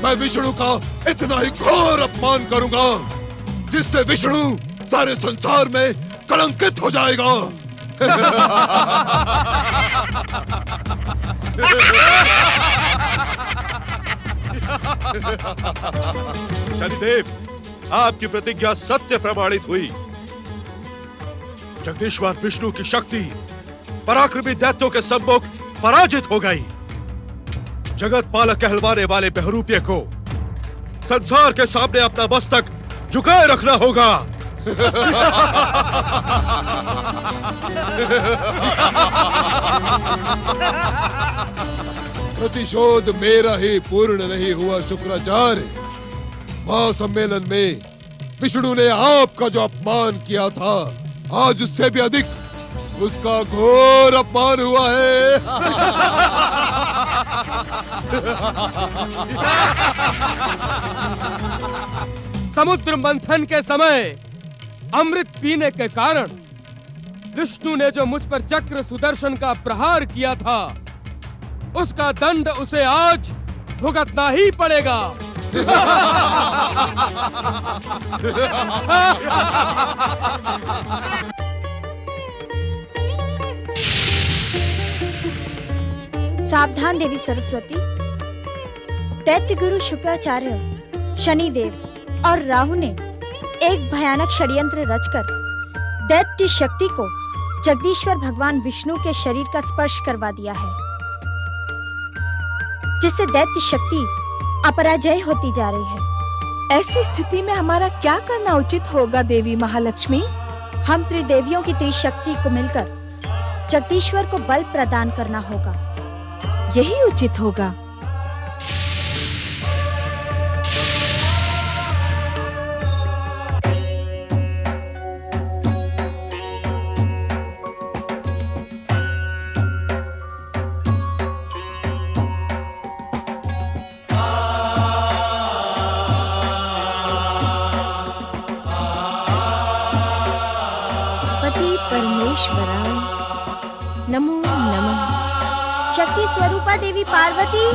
Speaker 2: मैं विष्णु का इतना ही घोर अपमान करूंगा जिससे विष्णु सारे संसार में कलंकित हो जाएगा।
Speaker 1: शनिदेव, आपकी प्रतिज्ञा सत्य प्रमाणित हुई। जगदीश्वर विष्णु की शक्ति पराक्रमी दैत्यों के सम्मुख पराजित हो गई। जगत पालक कहलवाने वाले बहरूपिये को संसार के सामने अपना मस्तक झुकाए रखना होगा।
Speaker 2: प्रतिशोध मेरा ही पूर्ण नहीं हुआ शुक्राचार्य। महासम्मेलन में विष्णु ने आपका जो अपमान किया था, आज उससे भी अधिक उसका घोर अपमान हुआ है।
Speaker 4: समुद्र मंथन के समय अमृत पीने के कारण विष्णु ने जो मुझ पर चक्र सुदर्शन का प्रहार किया था, उसका दंड उसे आज भुगतना ही पड़ेगा।
Speaker 7: सावधान देवी सरस्वती। दैत्य गुरु शुक्राचार्य, शनिदेव और राहु ने एक भयानक षड्यंत्र रचकर दैत्य शक्ति को जगदीश्वर भगवान विष्णु के शरीर का स्पर्श करवा दिया है, जिससे दैत्य शक्ति अपराजय होती जा रही है।
Speaker 8: ऐसी स्थिति में हमारा क्या करना उचित होगा देवी महालक्ष्मी?
Speaker 7: हम त्रिदेवियों की त्रिशक्ति को मिलकर जगदीश्वर को बल प्रदान करना होगा।
Speaker 8: यही उचित होगा।
Speaker 7: पति परमेश्वराय नमो नमः। शक्ति स्वरूपा देवी पार्वती,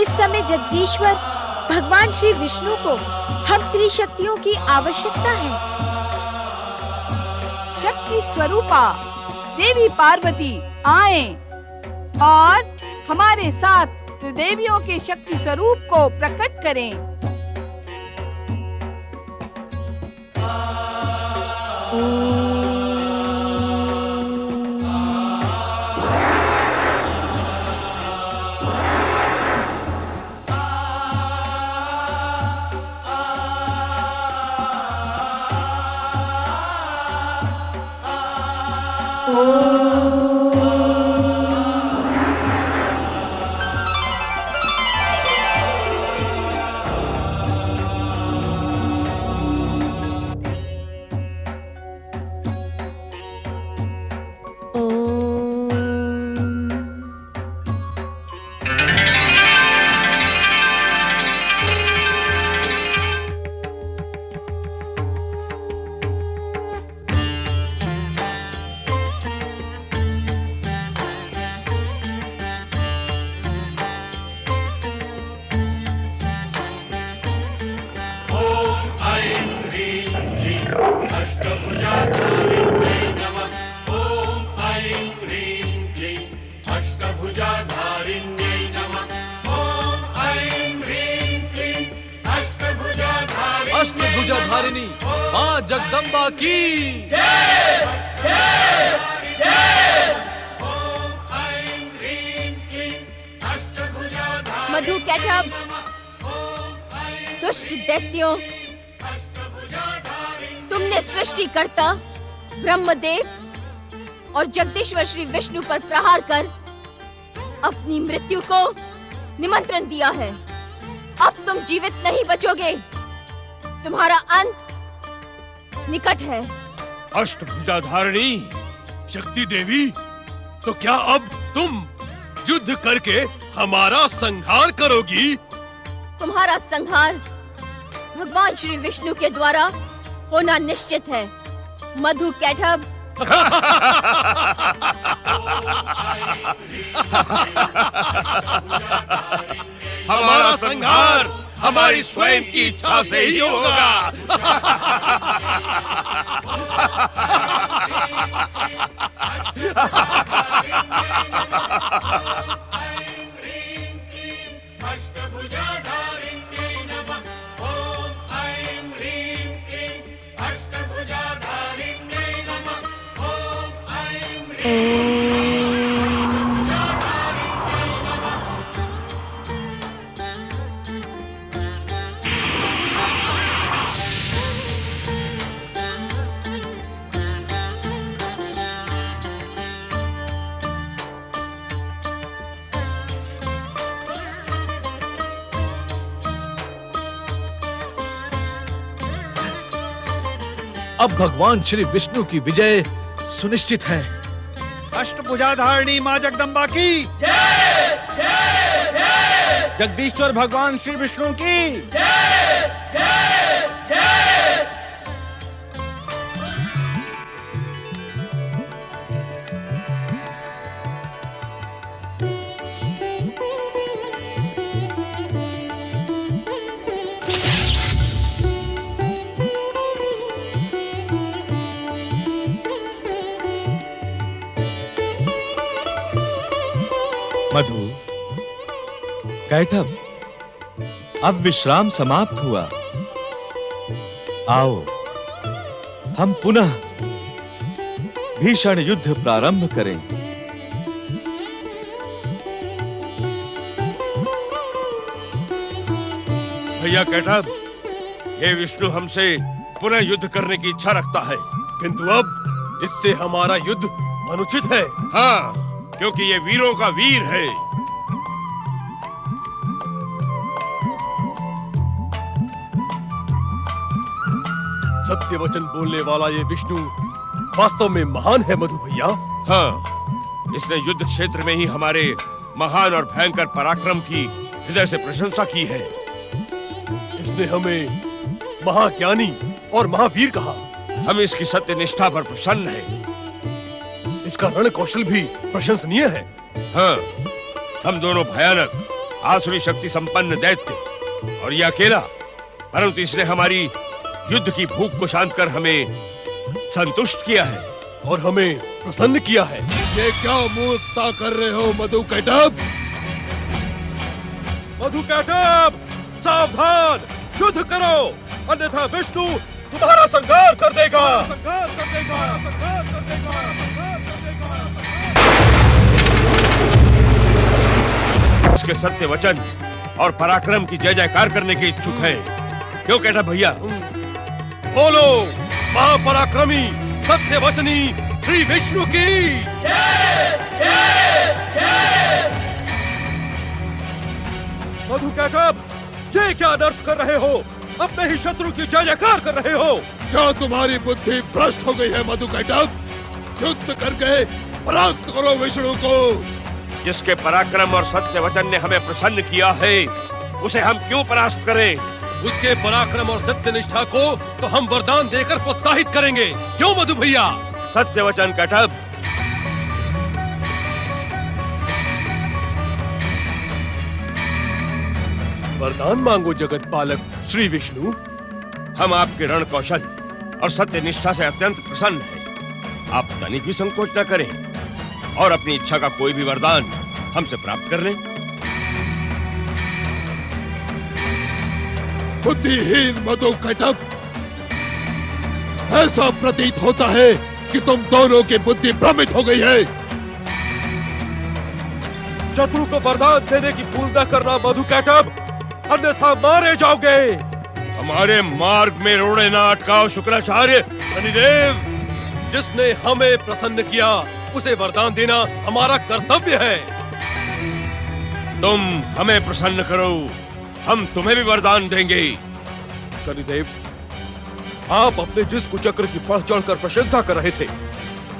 Speaker 7: इस समय जगदीश्वर भगवान श्री विष्णु को हम त्रिशक्तियों की आवश्यकता है।
Speaker 8: शक्ति स्वरूपा देवी पार्वती आए और हमारे साथ त्रिदेवियों के शक्ति स्वरूप को प्रकट करें।
Speaker 9: अष्टभुजाधारिणी मां जगदम्बा की
Speaker 14: मधु कैटब, दुष्ट दैत्यों, तुमने सृष्टिकर्ता ब्रह्मदेव और जगदीश्वर श्री विष्णु पर प्रहार कर अपनी मृत्यु को निमंत्रण दिया है। अब तुम जीवित नहीं बचोगे, तुम्हारा अंत निकट है।
Speaker 10: अष्टभुजाधारिणी शक्ति देवी, तो क्या अब तुम युद्ध करके हमारा संहार करोगी?
Speaker 14: तुम्हारा संहार भगवान श्री विष्णु के द्वारा होना निश्चित है, मधु कैटब।
Speaker 10: हमारा संहार हमारी स्वयं की इच्छा से ही होगा।
Speaker 15: अब भगवान श्री विष्णु की विजय सुनिश्चित है।
Speaker 12: अष्टभुजाधारिणी माँ जगदम्बा की
Speaker 16: जय, जय, जय।
Speaker 12: जगदीश्वर भगवान श्री विष्णु की
Speaker 16: जय, जय, जय।
Speaker 3: मधु, कैटभ, अब विश्राम समाप्त हुआ। आओ हम पुनः भीषण युद्ध प्रारंभ करें।
Speaker 10: भैया कैटभ, ये विष्णु हमसे पुनः युद्ध करने की इच्छा रखता है, किंतु अब इससे हमारा युद्ध अनुचित है। हाँ, क्योंकि ये वीरों का वीर है। सत्य वचन बोलने वाला ये विष्णु वास्तव में महान है मधु भैया। हाँ, इसने युद्ध क्षेत्र में ही हमारे महान और भयंकर पराक्रम की हृदय से प्रशंसा की है। इसने हमें महाज्ञानी और महावीर कहा। हम इसकी सत्य निष्ठा पर प्रसन्न हैं। इसका रण कौशल भी प्रशंसनीय है। हाँ, हम दोनों भयानक आसुरी शक्ति संपन्न दैत्य और ये अकेला, परंतु इसने हमारी युद्ध की भूख को शांत कर हमें संतुष्ट किया है और हमें प्रसन्न किया है।
Speaker 2: ये क्या मूर्खता कर रहे हो मधु कैटभ?
Speaker 1: मधु कैटभ, सावधान, युद्ध करो, अन्यथा विष्णु तुम्हारा संहार कर देगा।
Speaker 10: इसके सत्य वचन और पराक्रम की जय जयकार करने के इच्छुक है। क्यों कैटभ भैया? बोलो, महापराक्रमी सत्य वचनी श्री विष्णु की
Speaker 16: जय, जय, जय।
Speaker 1: मधु कैटभ, ये क्या अनर्थ कर रहे हो? अपने ही शत्रु की जय जयकार कर रहे हो।
Speaker 2: क्या तुम्हारी बुद्धि भ्रष्ट हो गई है मधु कैटभ? युद्ध करके परास्त करो विष्णु को।
Speaker 10: जिसके पराक्रम और सत्य वचन ने हमें प्रसन्न किया है, उसे हम क्यों परास्त करें? उसके पराक्रम और सत्य निष्ठा को तो हम वरदान देकर प्रोत्साहित करेंगे। क्यों मधु भैया? सत्य वचन कैटभ। वरदान मांगो जगत पालक श्री विष्णु। हम आपके रण कौशल और सत्य निष्ठा से अत्यंत प्रसन्न हैं। आप तनिक भी संकोच न करें और अपनी इच्छा का कोई भी वरदान हमसे प्राप्त कर लें।
Speaker 2: बुद्धिहीन मधु कैटभ, ऐसा प्रतीत होता है कि तुम दोनों की बुद्धि भ्रमित हो गई है।
Speaker 1: शत्रु को वरदान देने की भूल न करना मधु कैटभ, अन्यथा मारे जाओगे।
Speaker 10: हमारे मार्ग में रोड़े ना अटकाओ शुक्राचार्य। शनिदेव, जिसने हमें प्रसन्न किया उसे वरदान देना हमारा कर्तव्य है। तुम हमें प्रसन्न करो, हम तुम्हें भी वरदान देंगे।
Speaker 1: शनिदेव, आप अपने जिस कुचक्र की बढ़ चढ़कर प्रशंसा कर रहे थे,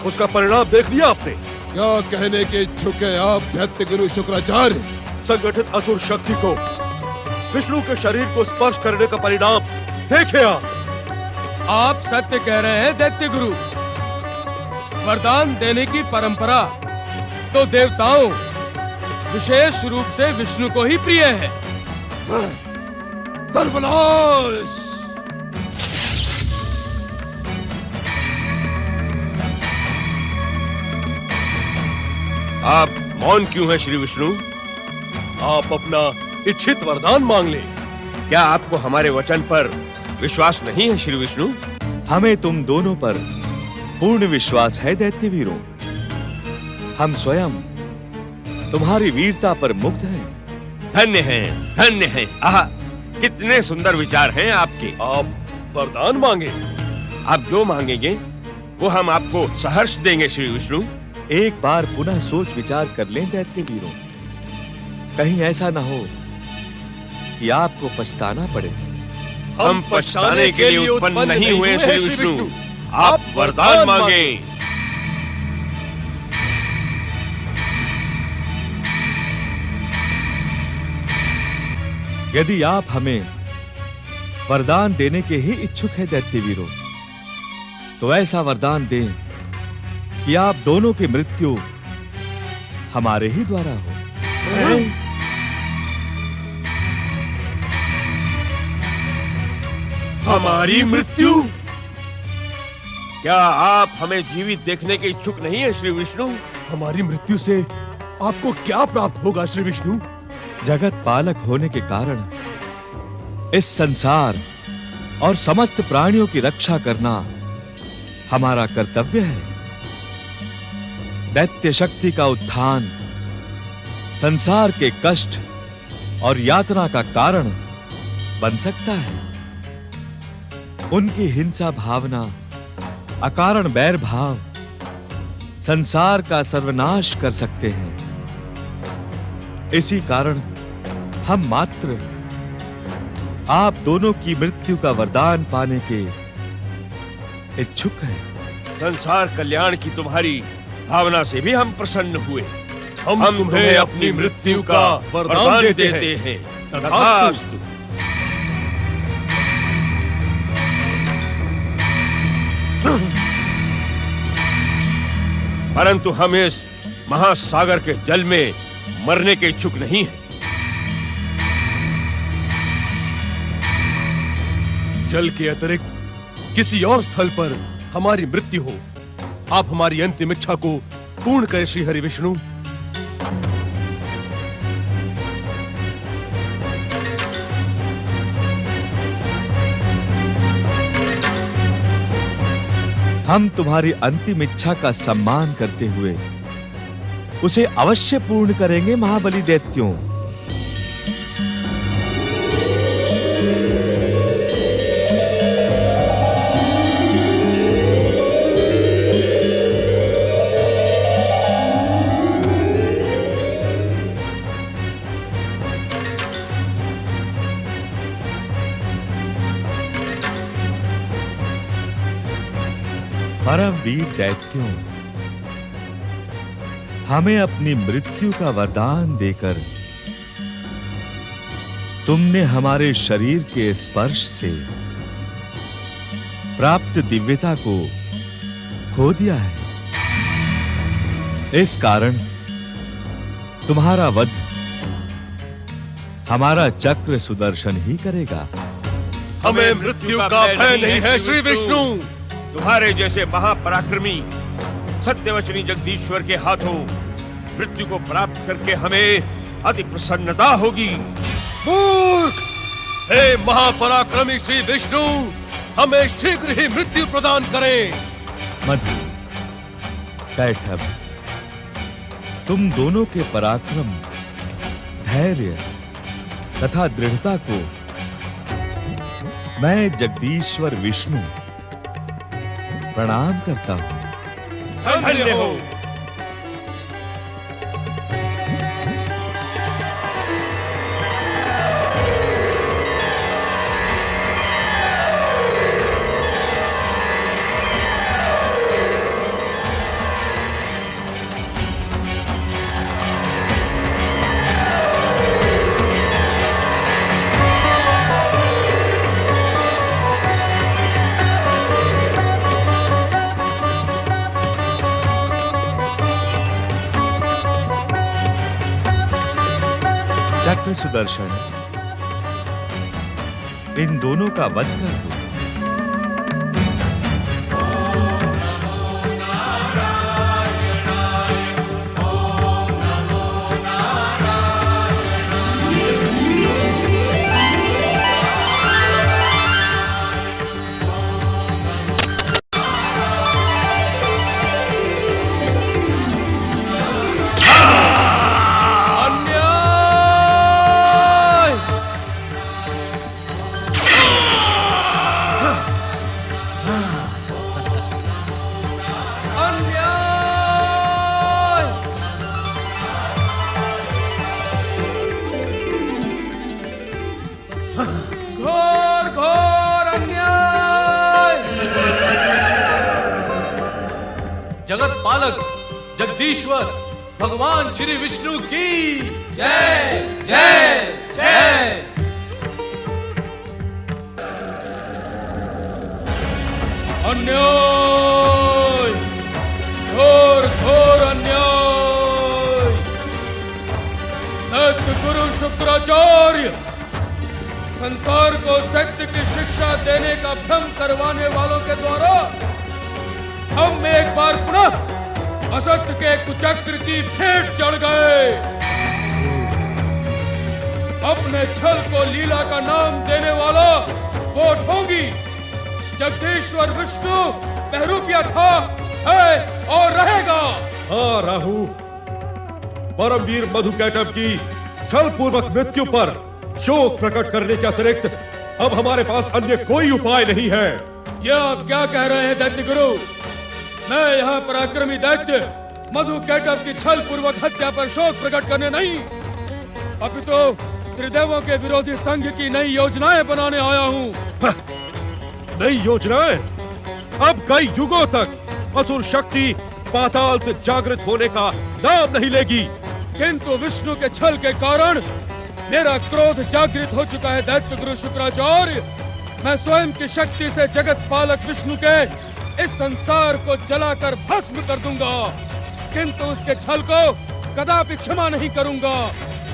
Speaker 1: उसका परिणाम देख लिया आपने।
Speaker 2: क्या कहने के इच्छुक है आप दैत्य गुरु शुक्राचार्य?
Speaker 1: संगठित असुर शक्ति को विष्णु के शरीर को स्पर्श करने का परिणाम देखे
Speaker 4: आप सत्य कह रहे हैं दैत्य गुरु। वरदान देने की परंपरा तो देवताओं, विशेष रूप से विष्णु को ही प्रिय है।
Speaker 2: सर्वनाश।
Speaker 10: आप मौन क्यों हैं श्री विष्णु?
Speaker 9: आप अपना इच्छित वरदान मांग ले।
Speaker 10: क्या आपको हमारे वचन पर विश्वास नहीं है श्री विष्णु?
Speaker 3: हमें तुम दोनों पर पूर्ण विश्वास है दैत्य वीरों। हम स्वयं तुम्हारी वीरता पर मुग्ध हैं।
Speaker 10: धन्य हैं, धन्य हैं। आहा, कितने सुंदर विचार हैं आपके।
Speaker 9: आप वरदान मांगे।
Speaker 10: आप जो मांगेंगे वो हम आपको सहर्ष देंगे श्री विष्णु।
Speaker 3: एक बार पुनः सोच विचार कर लें दैत्य वीरों। कहीं ऐसा न हो कि आपको पछताना पड़े।
Speaker 10: हम पछताने के लिए उत्पन्न नहीं हुए श्री विष्णु। आप वरदान मांगे।
Speaker 3: यदि आप हमें वरदान देने के ही इच्छुक हैं दैत्य वीरों, तो ऐसा वरदान दें कि आप दोनों की मृत्यु हमारे ही द्वारा हो।
Speaker 10: हमारी मृत्यु? क्या आप हमें जीवित देखने के इच्छुक नहीं है श्री विष्णु?
Speaker 9: हमारी मृत्यु से आपको क्या प्राप्त होगा श्री विष्णु?
Speaker 3: जगत पालक होने के कारण इस संसार और समस्त प्राणियों की रक्षा करना हमारा कर्तव्य है। दैत्य शक्ति का उत्थान संसार के कष्ट और यातना का कारण बन सकता है। उनकी हिंसा भावना, अकारण बैर भाव संसार का सर्वनाश कर सकते हैं। इसी कारण हम मात्र आप दोनों की मृत्यु का वरदान पाने के इच्छुक हैं।
Speaker 10: संसार कल्याण की तुम्हारी भावना से भी हम प्रसन्न हुए।
Speaker 9: हम तुम्हें अपनी मृत्यु का वरदान देते हैं।
Speaker 10: तथास्तु। परंतु हम इस महासागर के जल में मरने के इच्छुक नहीं हैं।
Speaker 9: जल के अतिरिक्त किसी और स्थल पर हमारी मृत्यु हो, आप हमारी अंतिम इच्छा को पूर्ण करें श्री हरि विष्णु।
Speaker 3: हम तुम्हारी अंतिम इच्छा का सम्मान करते हुए उसे अवश्य पूर्ण करेंगे महाबली दैत्यों। परम वीर दैत्यों, हमें अपनी मृत्यु का वरदान देकर तुमने हमारे शरीर के स्पर्श से प्राप्त दिव्यता को खो दिया है। इस कारण तुम्हारा वध हमारा चक्र सुदर्शन ही करेगा।
Speaker 10: हमें मृत्यु का भय नहीं है श्री विष्णु। तुम्हारे जैसे महापराक्रमी सत्यवचनी जगदीश्वर के हाथों मृत्यु को प्राप्त करके हमें अति प्रसन्नता होगी।
Speaker 9: मूर्ख! हे महापराक्रमी श्री विष्णु, हमें शीघ्र ही मृत्यु प्रदान करें।
Speaker 3: मधु, कैटभ, तुम दोनों के पराक्रम, धैर्य तथा दृढ़ता को मैं जगदीश्वर विष्णु प्रणाम करता हूं।
Speaker 10: धन्य हो।
Speaker 3: चक्र सुदर्शन, इन दोनों का वध कर दो।
Speaker 15: जगत पालक जगदीश्वर भगवान श्री विष्णु की
Speaker 16: जय जय जय।
Speaker 4: अन्याय, घोर घोर अन्याय। दैत्य गुरु शुक्राचार्य संसार को सत्य की शिक्षा देने का भ्रम करवाने वालों के द्वारा हम में एक बार पुनः असत्य के कुचक्र की भेंट चढ़ गए। अपने छल को लीला का नाम देने वाला वो ढोंगी जगदीश्वर विष्णु बहरूपिया था, है और रहेगा।
Speaker 1: हाँ राहु, परमवीर मधुकैटभ की छल पूर्वक मृत्यु पर शोक प्रकट करने के अतिरिक्त अब हमारे पास अन्य कोई उपाय नहीं है।
Speaker 4: यह आप क्या कह रहे हैं दैत्य गुरु? मैं यहाँ पराक्रमी दैत्य मधुकैटभ की छल पूर्वक हत्या पर शोक प्रकट करने नहीं, अपितु त्रिदेवों के विरोधी संघ की नई योजनाएं बनाने आया हूँ।
Speaker 1: नई योजनाएं? अब कई युगों तक असुर शक्ति पाताल से जागृत होने का नाम नहीं लेगी।
Speaker 4: किंतु विष्णु के छल के कारण मेरा क्रोध जागृत हो चुका है दैत्य गुरु शुक्राचार्य। मैं स्वयं की शक्ति से जगत पालक विष्णु के इस संसार को जलाकर भस्म कर दूंगा, किंतु उसके छल को कदापि क्षमा नहीं करूंगा,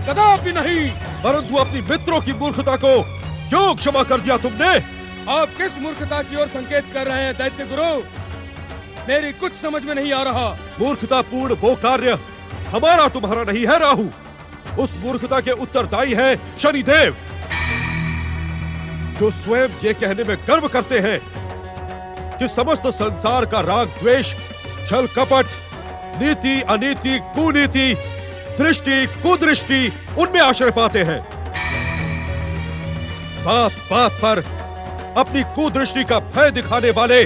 Speaker 4: कदापि नहीं।
Speaker 1: परंतु अपनी मित्रों की मूर्खता को क्यों क्षमा कर दिया तुमने?
Speaker 4: आप किस मूर्खता की ओर संकेत कर रहे हैं दैत्य गुरु? मेरी कुछ समझ में नहीं आ रहा।
Speaker 1: मूर्खतापूर्ण वो कार्य हमारा तुम्हारा नहीं है राहु, उस मूर्खता के उत्तरदायी है शनिदेव, जो स्वयं ये कहने में गर्व करते हैं कि समस्त संसार का राग द्वेष, छल कपट, नीति अनीति, कुनीति, दृष्टि कुदृष्टि उनमें आश्रय पाते हैं। बात बात पर अपनी कुदृष्टि का भय दिखाने वाले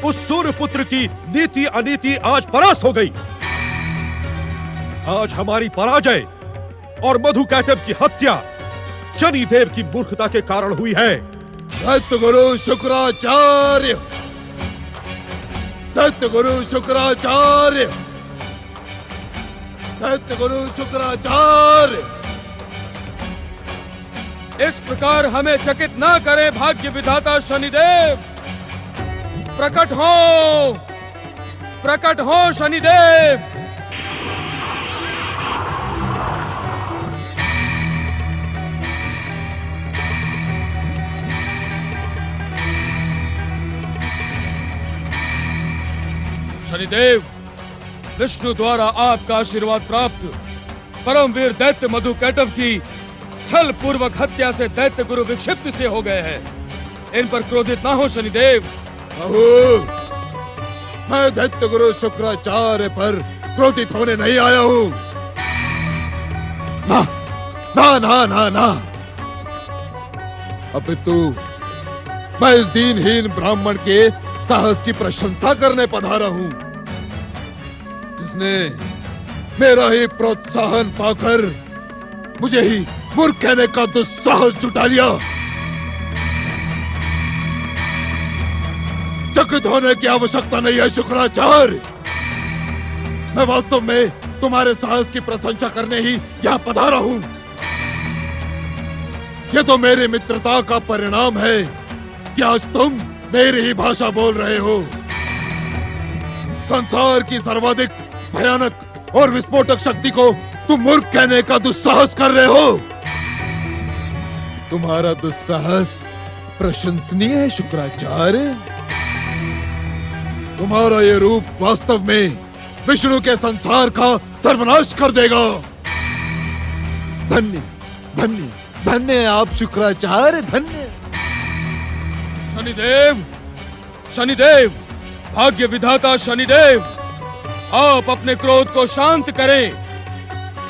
Speaker 1: उस सूर्यपुत्र की नीति अनीति आज परास्त हो गई। आज हमारी पराजय और मधुकैटभ की हत्या शनिदेव की मूर्खता के कारण हुई है।
Speaker 2: दैत्य गुरु शुक्राचार्य, दैत्य गुरु शुक्राचार्य, दैत्य गुरु शुक्राचार्य।
Speaker 4: इस प्रकार हमें चकित ना करे भाग्य विधाता शनिदेव। प्रकट हो, प्रकट हो शनिदेव। शनिदेव, विष्णु द्वारा आपका आशीर्वाद प्राप्त परमवीर दैत्य मधुकैटभ की छल पूर्वक हत्या से दैत्य गुरु विक्षिप्त से हो गए हैं। इन पर क्रोधित ना हो शनिदेव।
Speaker 2: मैं दैत्य गुरु शुक्राचार्य पर क्रोधित होने नहीं आया हूँ। ना ना ना ना ना, अपितु मैं इस दीनहीन ब्राह्मण के साहस की प्रशंसा करने पधारा हूँ, जिसने मेरा ही प्रोत्साहन पाकर मुझे ही मूर्ख कहने का दुस्साहस जुटा लिया। चकित होने की आवश्यकता नहीं है शुक्राचार्य। मैं वास्तव में तुम्हारे साहस की प्रशंसा करने ही यहाँ पधारा हूँ। ये तो मेरी मित्रता का परिणाम है कि आज तुम मेरी ही भाषा बोल रहे हो। संसार की सर्वाधिक भयानक और विस्फोटक शक्ति को तुम मूर्ख कहने का दुस्साहस कर रहे हो। तुम्हारा दुस्साहस प्रशंसनीय है शुक्राचार्य। तुम्हारा ये रूप वास्तव में विष्णु के संसार का सर्वनाश कर देगा। धन्य धन्य धन्य है आप शुक्राचार्य, धन्य।
Speaker 4: शनिदेव, शनिदेव, भाग्य विधाता शनिदेव, आप अपने क्रोध को शांत करें।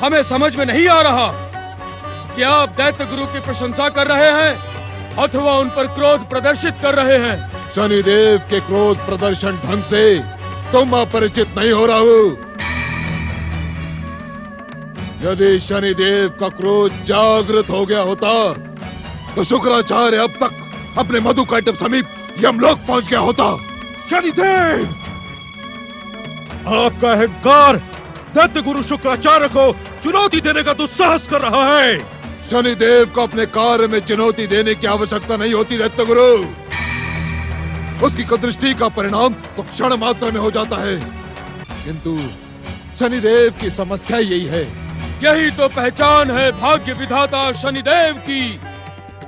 Speaker 4: हमें समझ में नहीं आ रहा कि आप दैत्य गुरु की प्रशंसा कर रहे हैं अथवा उन पर क्रोध प्रदर्शित कर रहे हैं।
Speaker 2: शनिदेव के क्रोध प्रदर्शन ढंग से तुम अपरिचित नहीं हो रहा हो। यदि शनिदेव का क्रोध जागृत हो गया होता तो शुक्राचार्य अब तक अपने मधुकैटभ समीप यमलोक पहुंच गया होता।
Speaker 1: शनिदेव, आपका अहंकार दैत्य गुरु शुक्राचार्य को चुनौती देने का दुस्साहस कर रहा है।
Speaker 2: शनिदेव को अपने कार्य में चुनौती देने की आवश्यकता नहीं होती दैत्य गुरु। उसकी कुदृष्टि का परिणाम तो क्षण मात्र में हो जाता है, किंतु शनिदेव की समस्या यही है।
Speaker 4: यही तो पहचान है भाग्य विधाता शनिदेव की,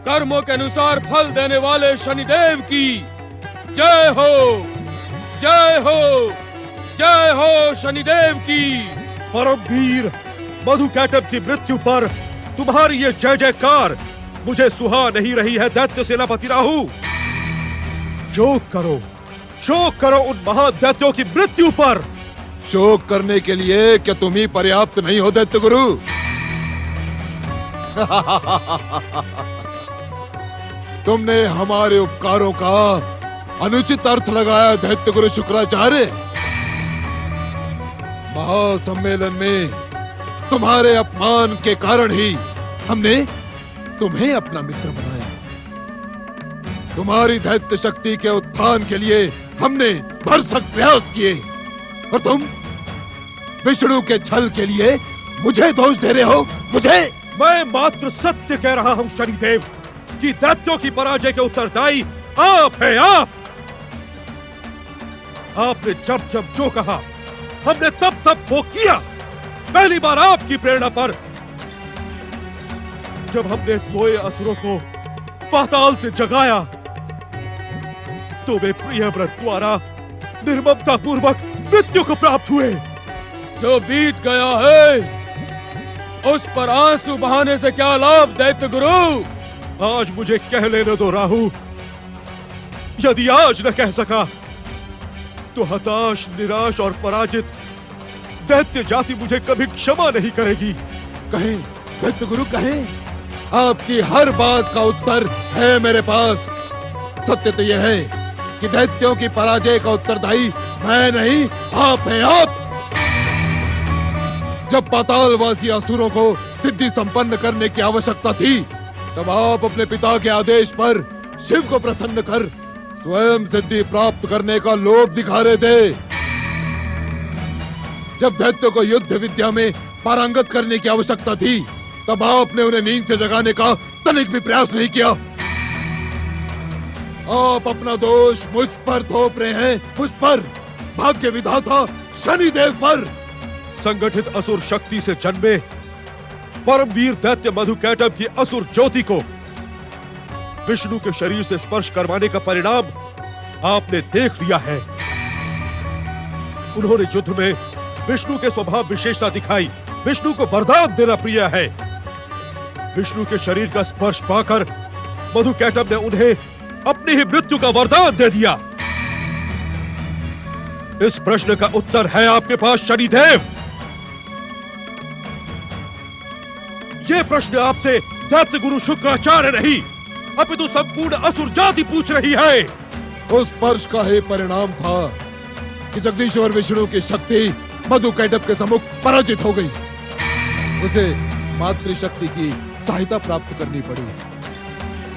Speaker 4: कर्मों के अनुसार फल देने वाले शनिदेव की। जय हो, जय हो, जय हो शनिदेव की।
Speaker 1: परमवीर मधुकैटभ की मृत्यु पर तुम्हारी ये जय जयकार मुझे सुहा नहीं रही है दैत्य सेनापति राहु। शोक करो उन महादैत्यों की मृत्यु पर।
Speaker 2: शोक करने के लिए क्या तुम ही पर्याप्त नहीं हो दैत्य गुरु? तुमने हमारे उपकारों का अनुचित अर्थ लगाया दैत्य गुरु शुक्राचार्य। महासम्मेलन में तुम्हारे अपमान के कारण ही हमने तुम्हें अपना मित्र बनाया। तुम्हारी दैत्य शक्ति के उत्थान के लिए हमने भरसक प्रयास किए और तुम विष्णु के छल के लिए मुझे दोष दे रहे हो। मुझे?
Speaker 1: मैं मात्र सत्य कह रहा हूं शनिदेव कि दैत्यों की पराजय के उत्तरदायी आप हैं। आपने जब जब जो कहा हमने तब तब वो किया। पहली बार आपकी प्रेरणा पर जब हमने सोए असुरों को पाताल से जगाया तो वे प्रियव्रत द्वारा निर्ममता पूर्वक मृत्यु को प्राप्त हुए।
Speaker 4: जो बीत गया है उस पर आंसू बहाने से क्या लाभ दैत्य गुरु?
Speaker 1: आज मुझे कह लेने दो राहु। यदि आज न कह सका तो हताश, निराश और पराजित दैत्य जाति मुझे कभी क्षमा नहीं करेगी।
Speaker 2: कहें दैत्य गुरु, कहें। आपकी हर बात का उत्तर है मेरे पास। सत्य तो यह है कि दैत्यों की पराजय का उत्तरदायी मैं नहीं, आप हैं। आप जब पातालवासी असुरों को सिद्धि संपन्न करने की आवश्यकता थी तब आप अपने पिता के आदेश पर शिव को प्रसन्न कर स्वयं सिद्धि प्राप्त करने का लोभ दिखा रहे थे। जब दैत्यों को युद्ध विद्या में पारंगत करने की आवश्यकता थी तब आपने उन्हें नींद से जगाने का तनिक भी प्रयास नहीं किया। आप अपना दोष मुझ पर थोप रहे हैं, मुझ पर, भाग्य विधाता शनिदेव पर।
Speaker 1: संगठित असुर शक्ति से जन्मे परमवीर दैत्य मधुकैटभ की असुर ज्योति को विष्णु के शरीर से स्पर्श करवाने का परिणाम आपने देख लिया है। उन्होंने युद्ध में विष्णु के स्वभाव विशेषता दिखाई। विष्णु को वरदान देना प्रिय है। विष्णु के शरीर का स्पर्श पाकर मधुकैटभ ने उन्हें अपनी ही मृत्यु का वरदान दे दिया। इस प्रश्न का उत्तर है आपके पास शनिदेव। यह प्रश्न आपसे दैत्य गुरु शुक्राचार्य नहीं अपितु संपूर्ण असुर जाति पूछ रही है।
Speaker 2: उस स्पर्श का ही परिणाम था कि जगदीश्वर विष्णु की शक्ति मधुकैटभ के सम्मुख पराजित हो गई। उसे मातृशक्ति की सहायता प्राप्त करनी पड़ी।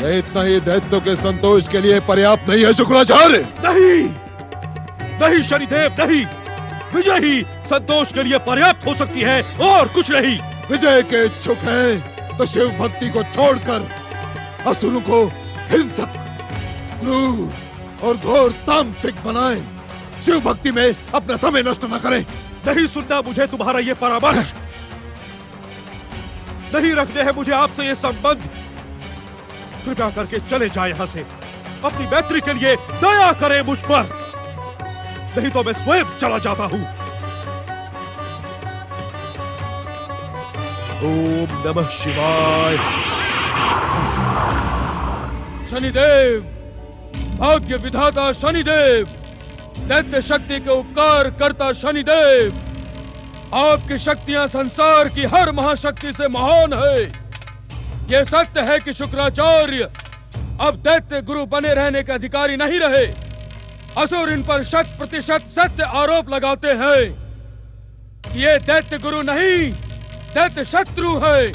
Speaker 2: यह इतना ही दैत्यों के संतोष के लिए पर्याप्त नहीं है शुक्राचार्य।
Speaker 1: नहीं, नहीं शनिदेव, नहीं। विजय ही संतोष के लिए पर्याप्त हो सकती है और कुछ नहीं।
Speaker 2: विजय के इच्छुक हैं तो शिव भक्ति को छोड़कर असुरों को हिंसक, क्रूर और घोर तामसिक बनाएं। शिव भक्ति में अपना समय नष्ट न करें।
Speaker 1: नहीं सुनना मुझे तुम्हारा ये परामर्श। नहीं रखने हैं मुझे आपसे ये संबंध। कृपया करके चले जाए यहाँ से। अपनी मैत्री के लिए दया करें मुझ पर, नहीं तो मैं स्वयं चला जाता हूँ। ओम नमः शिवाय।
Speaker 4: शनिदेव, भाग्य विधाता शनिदेव, दैत्य शक्ति के उपकार करता शनिदेव, आपकी शक्तियां संसार की हर महाशक्ति से महान है। यह सत्य है कि शुक्राचार्य अब दैत्य गुरु बने रहने के अधिकारी नहीं रहे। असुर इन पर 100% सत्य आरोप लगाते हैं कि ये दैत्य गुरु नहीं, दैत्य शत्रु है।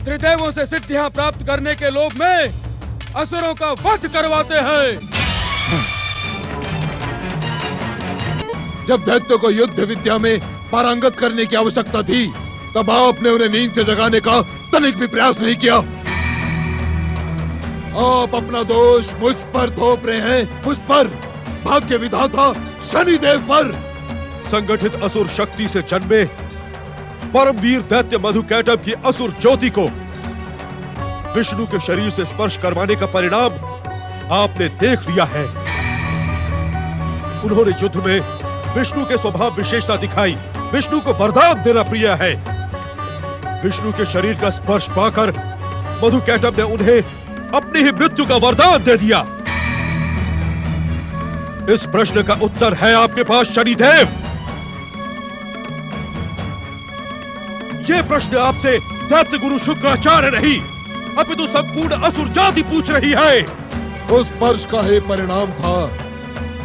Speaker 4: त्रिदेवों से सिद्धियां प्राप्त करने के लोभ में असुरों का वध करवाते हैं।
Speaker 2: जब दैत्यों को युद्ध विद्या में पारंगत करने की आवश्यकता थी, तब आपने उन्हें नींद से जगाने का तनिक भी प्रयास नहीं किया। आप अपना दोष मुझ पर थोप रहे हैं, मुझ पर, भाग्य विधाता शनिदेव पर।
Speaker 1: संगठित असुर शक्ति से जन्मे परमवीर दैत्य मधुकैटभ की असुर ज्योति को विष्णु के शरीर से स्पर्श करवाने का परिणाम आपने देख लिया है। उन्होंने युद्ध में विष्णु के स्वभाव विशेषता दिखाई। विष्णु को वरदान देना प्रिय है। विष्णु के शरीर का स्पर्श पाकर मधुकैटभ ने उन्हें अपनी ही मृत्यु का वरदान दे दिया। इस प्रश्न का उत्तर है आपके पास शनिदेव। यह प्रश्न आपसे दैत्य गुरु शुक्राचार्य नहीं, अपितु संपूर्ण असुर जाति पूछ रही है।
Speaker 2: उस स्पर्श का ही परिणाम था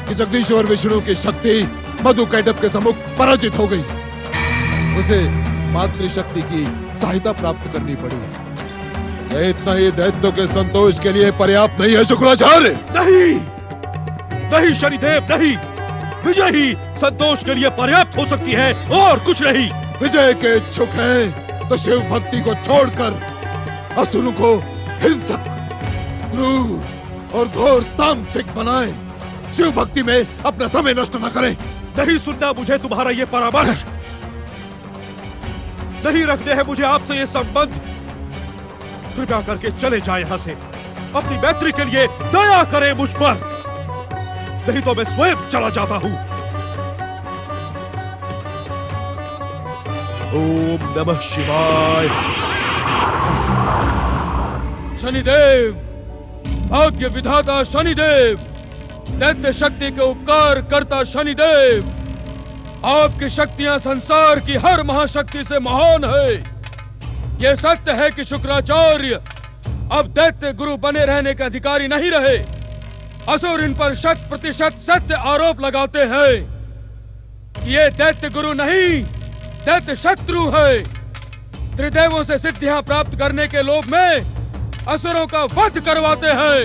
Speaker 2: कि जगदीश्वर विष्णु की शक्ति मधुकैटभ के सम्मुख पराजित हो गई। उसे मातृशक्ति की सहायता प्राप्त करनी पड़ी। यह इतना ही दैत्यों के संतोष के लिए पर्याप्त नहीं है शुक्राचार्य।
Speaker 1: नहीं, नहीं शनिदेव, नहीं। विजय ही संतोष के लिए पर्याप्त हो सकती है और कुछ नहीं।
Speaker 2: विजय के इच्छुक हैं तो शिव भक्ति को छोड़कर असुरों को हिंसक, क्रूर और घोर तामसिक बनाएं। शिव भक्ति में अपना समय नष्ट न करें।
Speaker 1: नहीं सुनना मुझे तुम्हारा ये परामर्श। नहीं रखने हैं मुझे आपसे ये संबंध। कृपया करके चले जाए यहाँ से। अपनी मैत्री के लिए दया करें मुझ पर, नहीं तो मैं स्वयं चला जाता हूँ। ओम नमः शिवाय।
Speaker 4: शनिदेव, भाग्य विधाता शनिदेव, दैत्य शक्ति के उपकार करता शनिदेव, आपकी शक्तियां संसार की हर महाशक्ति से महान है। यह सत्य है कि शुक्राचार्य अब दैत्य गुरु बने रहने के अधिकारी नहीं रहे। असुर इन पर 100% सत्य आरोप लगाते हैं कि ये दैत्य गुरु नहीं, दैत्य शत्रु है। त्रिदेवों से सिद्धियां प्राप्त करने के लोभ में असुरों का वध करवाते हैं।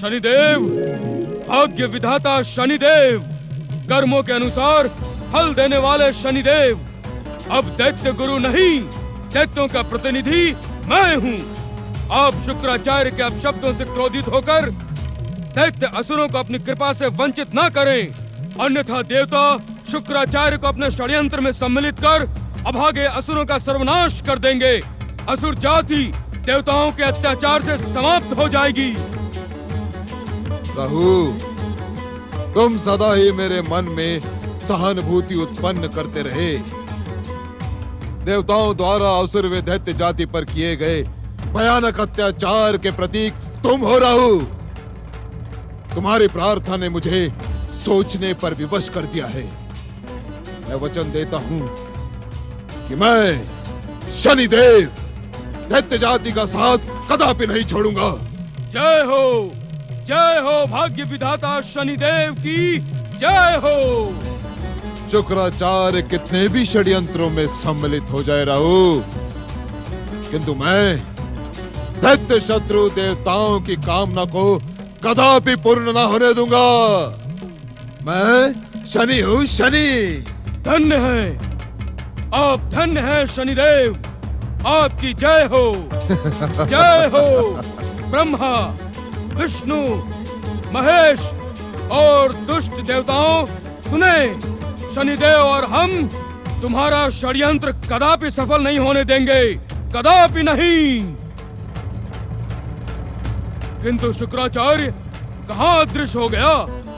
Speaker 4: शनिदेव, भाग्य विधाता शनिदेव, कर्मों के अनुसार फल देने वाले शनिदेव, अब दैत्य गुरु नहीं, दैत्यों का प्रतिनिधि मैं हूँ। आप शुक्राचार्य के अपशब्दों से क्रोधित होकर दैत्य असुरों को अपनी कृपा से वंचित न करें, अन्यथा देवता शुक्राचार्य को अपने षड्यंत्र में सम्मिलित कर अभागे असुरों का सर्वनाश कर देंगे। असुर जाति देवताओं के अत्याचार से समाप्त हो जाएगी।
Speaker 2: प्रभु, तुम सदा ही मेरे मन में सहानुभूति उत्पन्न करते रहे। देवताओं द्वारा असुर व दैत्य जाति पर किए गए भयानक अत्याचार के प्रतीक तुम हो राहु। तुम्हारी प्रार्थना ने मुझे सोचने पर विवश कर दिया है। मैं वचन देता हूं कि मैं शनिदेव दैत्य जाति का साथ कदापि नहीं छोड़ूंगा।
Speaker 4: जय हो भाग्य विधाता शनिदेव की जय हो।
Speaker 2: शुक्राचार्य कितने भी षड्यंत्रों में सम्मिलित हो जाए राहु, किंतु मैं दैत्य शत्रु देवताओं की कामना को कदापि पूर्ण ना होने दूंगा। मैं शनि हूँ, शनि।
Speaker 4: धन्य है आप, धन्य है शनिदेव, आपकी जय हो। जय हो ब्रह्मा, विष्णु, महेश और दुष्ट देवताओं सुने, शनिदेव और हम तुम्हारा षड्यंत्र कदापि सफल नहीं होने देंगे, कदापि नहीं। किंतु शुक्राचार्य कहाँ अदृश्य हो गया?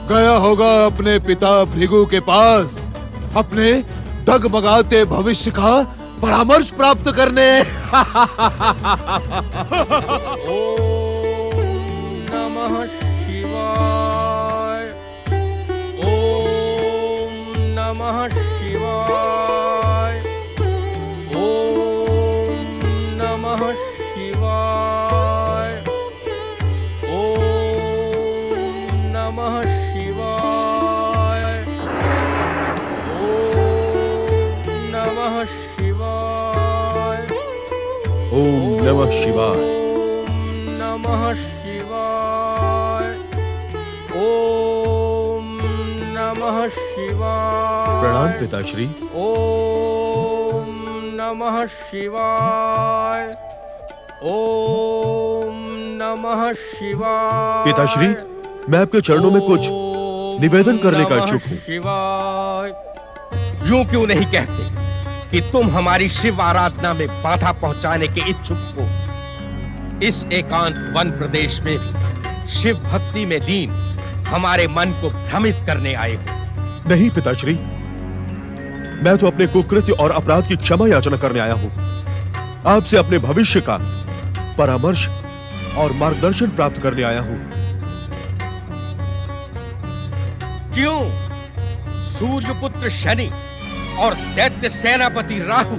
Speaker 2: गया होगा अपने पिता भृगु के पास, अपने डगमगाते भविष्य का परामर्श प्राप्त करने।
Speaker 10: नमः शिवाय, ओम नमः शिवाय, ओम नमः शिवाय, ओम नमः शिवाय, ओम नमः शिवाय,
Speaker 3: ओम नमः शिवाय।
Speaker 10: नमः शिवाय, ओम नमः शिवाय।
Speaker 3: प्रणाम पिताश्री।
Speaker 10: ओम नमः शिवाय, ओम नमः शिवाय।
Speaker 1: पिताश्री, मैं आपके चरणों में कुछ निवेदन करने का इच्छुक हूँ।
Speaker 10: शिवाय। यूं क्यों नहीं कहते कि तुम हमारी शिव आराधना में बाधा पहुंचाने के इच्छुक हो? इस एकांत वन प्रदेश में भी शिव भक्ति में लीन हमारे मन को भ्रमित करने आए हो।
Speaker 1: नहीं पिताश्री, मैं तो अपने कुकृत्य और अपराध की क्षमा याचना करने आया हूँ। आपसे अपने भविष्य का परामर्श और मार्गदर्शन प्राप्त करने आया हूँ।
Speaker 10: क्यों? सूर्यपुत्र शनि और दैत्य सेनापति राहु,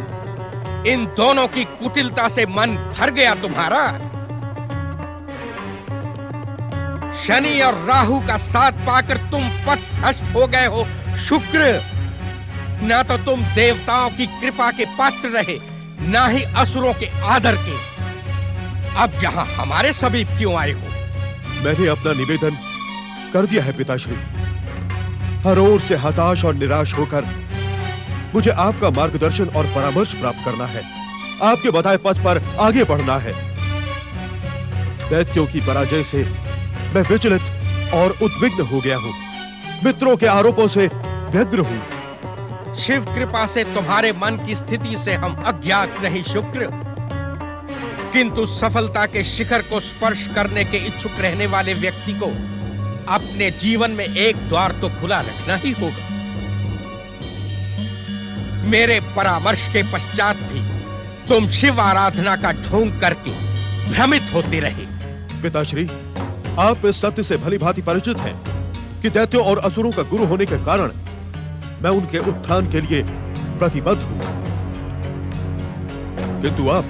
Speaker 10: इन दोनों की कुटिलता से मन भर गया तुम्हारा? शनि और राहु का साथ पाकर तुम पथभ्रष्ट हो गए हो शुक्र। ना तो तुम देवताओं की कृपा के पात्र रहे, ना ही असुरों के आदर के। अब यहाँ हमारे समीप क्यों आए हो?
Speaker 1: मैंने अपना निवेदन कर दिया है पिताश्री। हर ओर से हताश और निराश होकर मुझे आपका मार्गदर्शन और परामर्श प्राप्त करना है। आपके बताए पथ पर आगे बढ़ना है। दैत्यों की पराजय से मैं विचलित और उद्विग्न हो गया हूँ। मित्रों के आरोपों से व्यग्र हूँ।
Speaker 10: शिव कृपा से तुम्हारे मन की स्थिति से हम अज्ञात नहीं शुक्र, किंतु सफलता के शिखर को स्पर्श करने के इच्छुक रहने वाले व्यक्ति को अपने जीवन में एक द्वार तो खुला रखना ही होगा। मेरे परामर्श के पश्चात भी तुम शिव आराधना का ढोंग करके भ्रमित होते रहे।
Speaker 1: पिताश्री, आप इस सत्य से भली भांति परिचित हैं कि दैत्यों और असुरों का गुरु होने के कारण मैं उनके उत्थान के लिए प्रतिबद्ध हूं। किंतु अब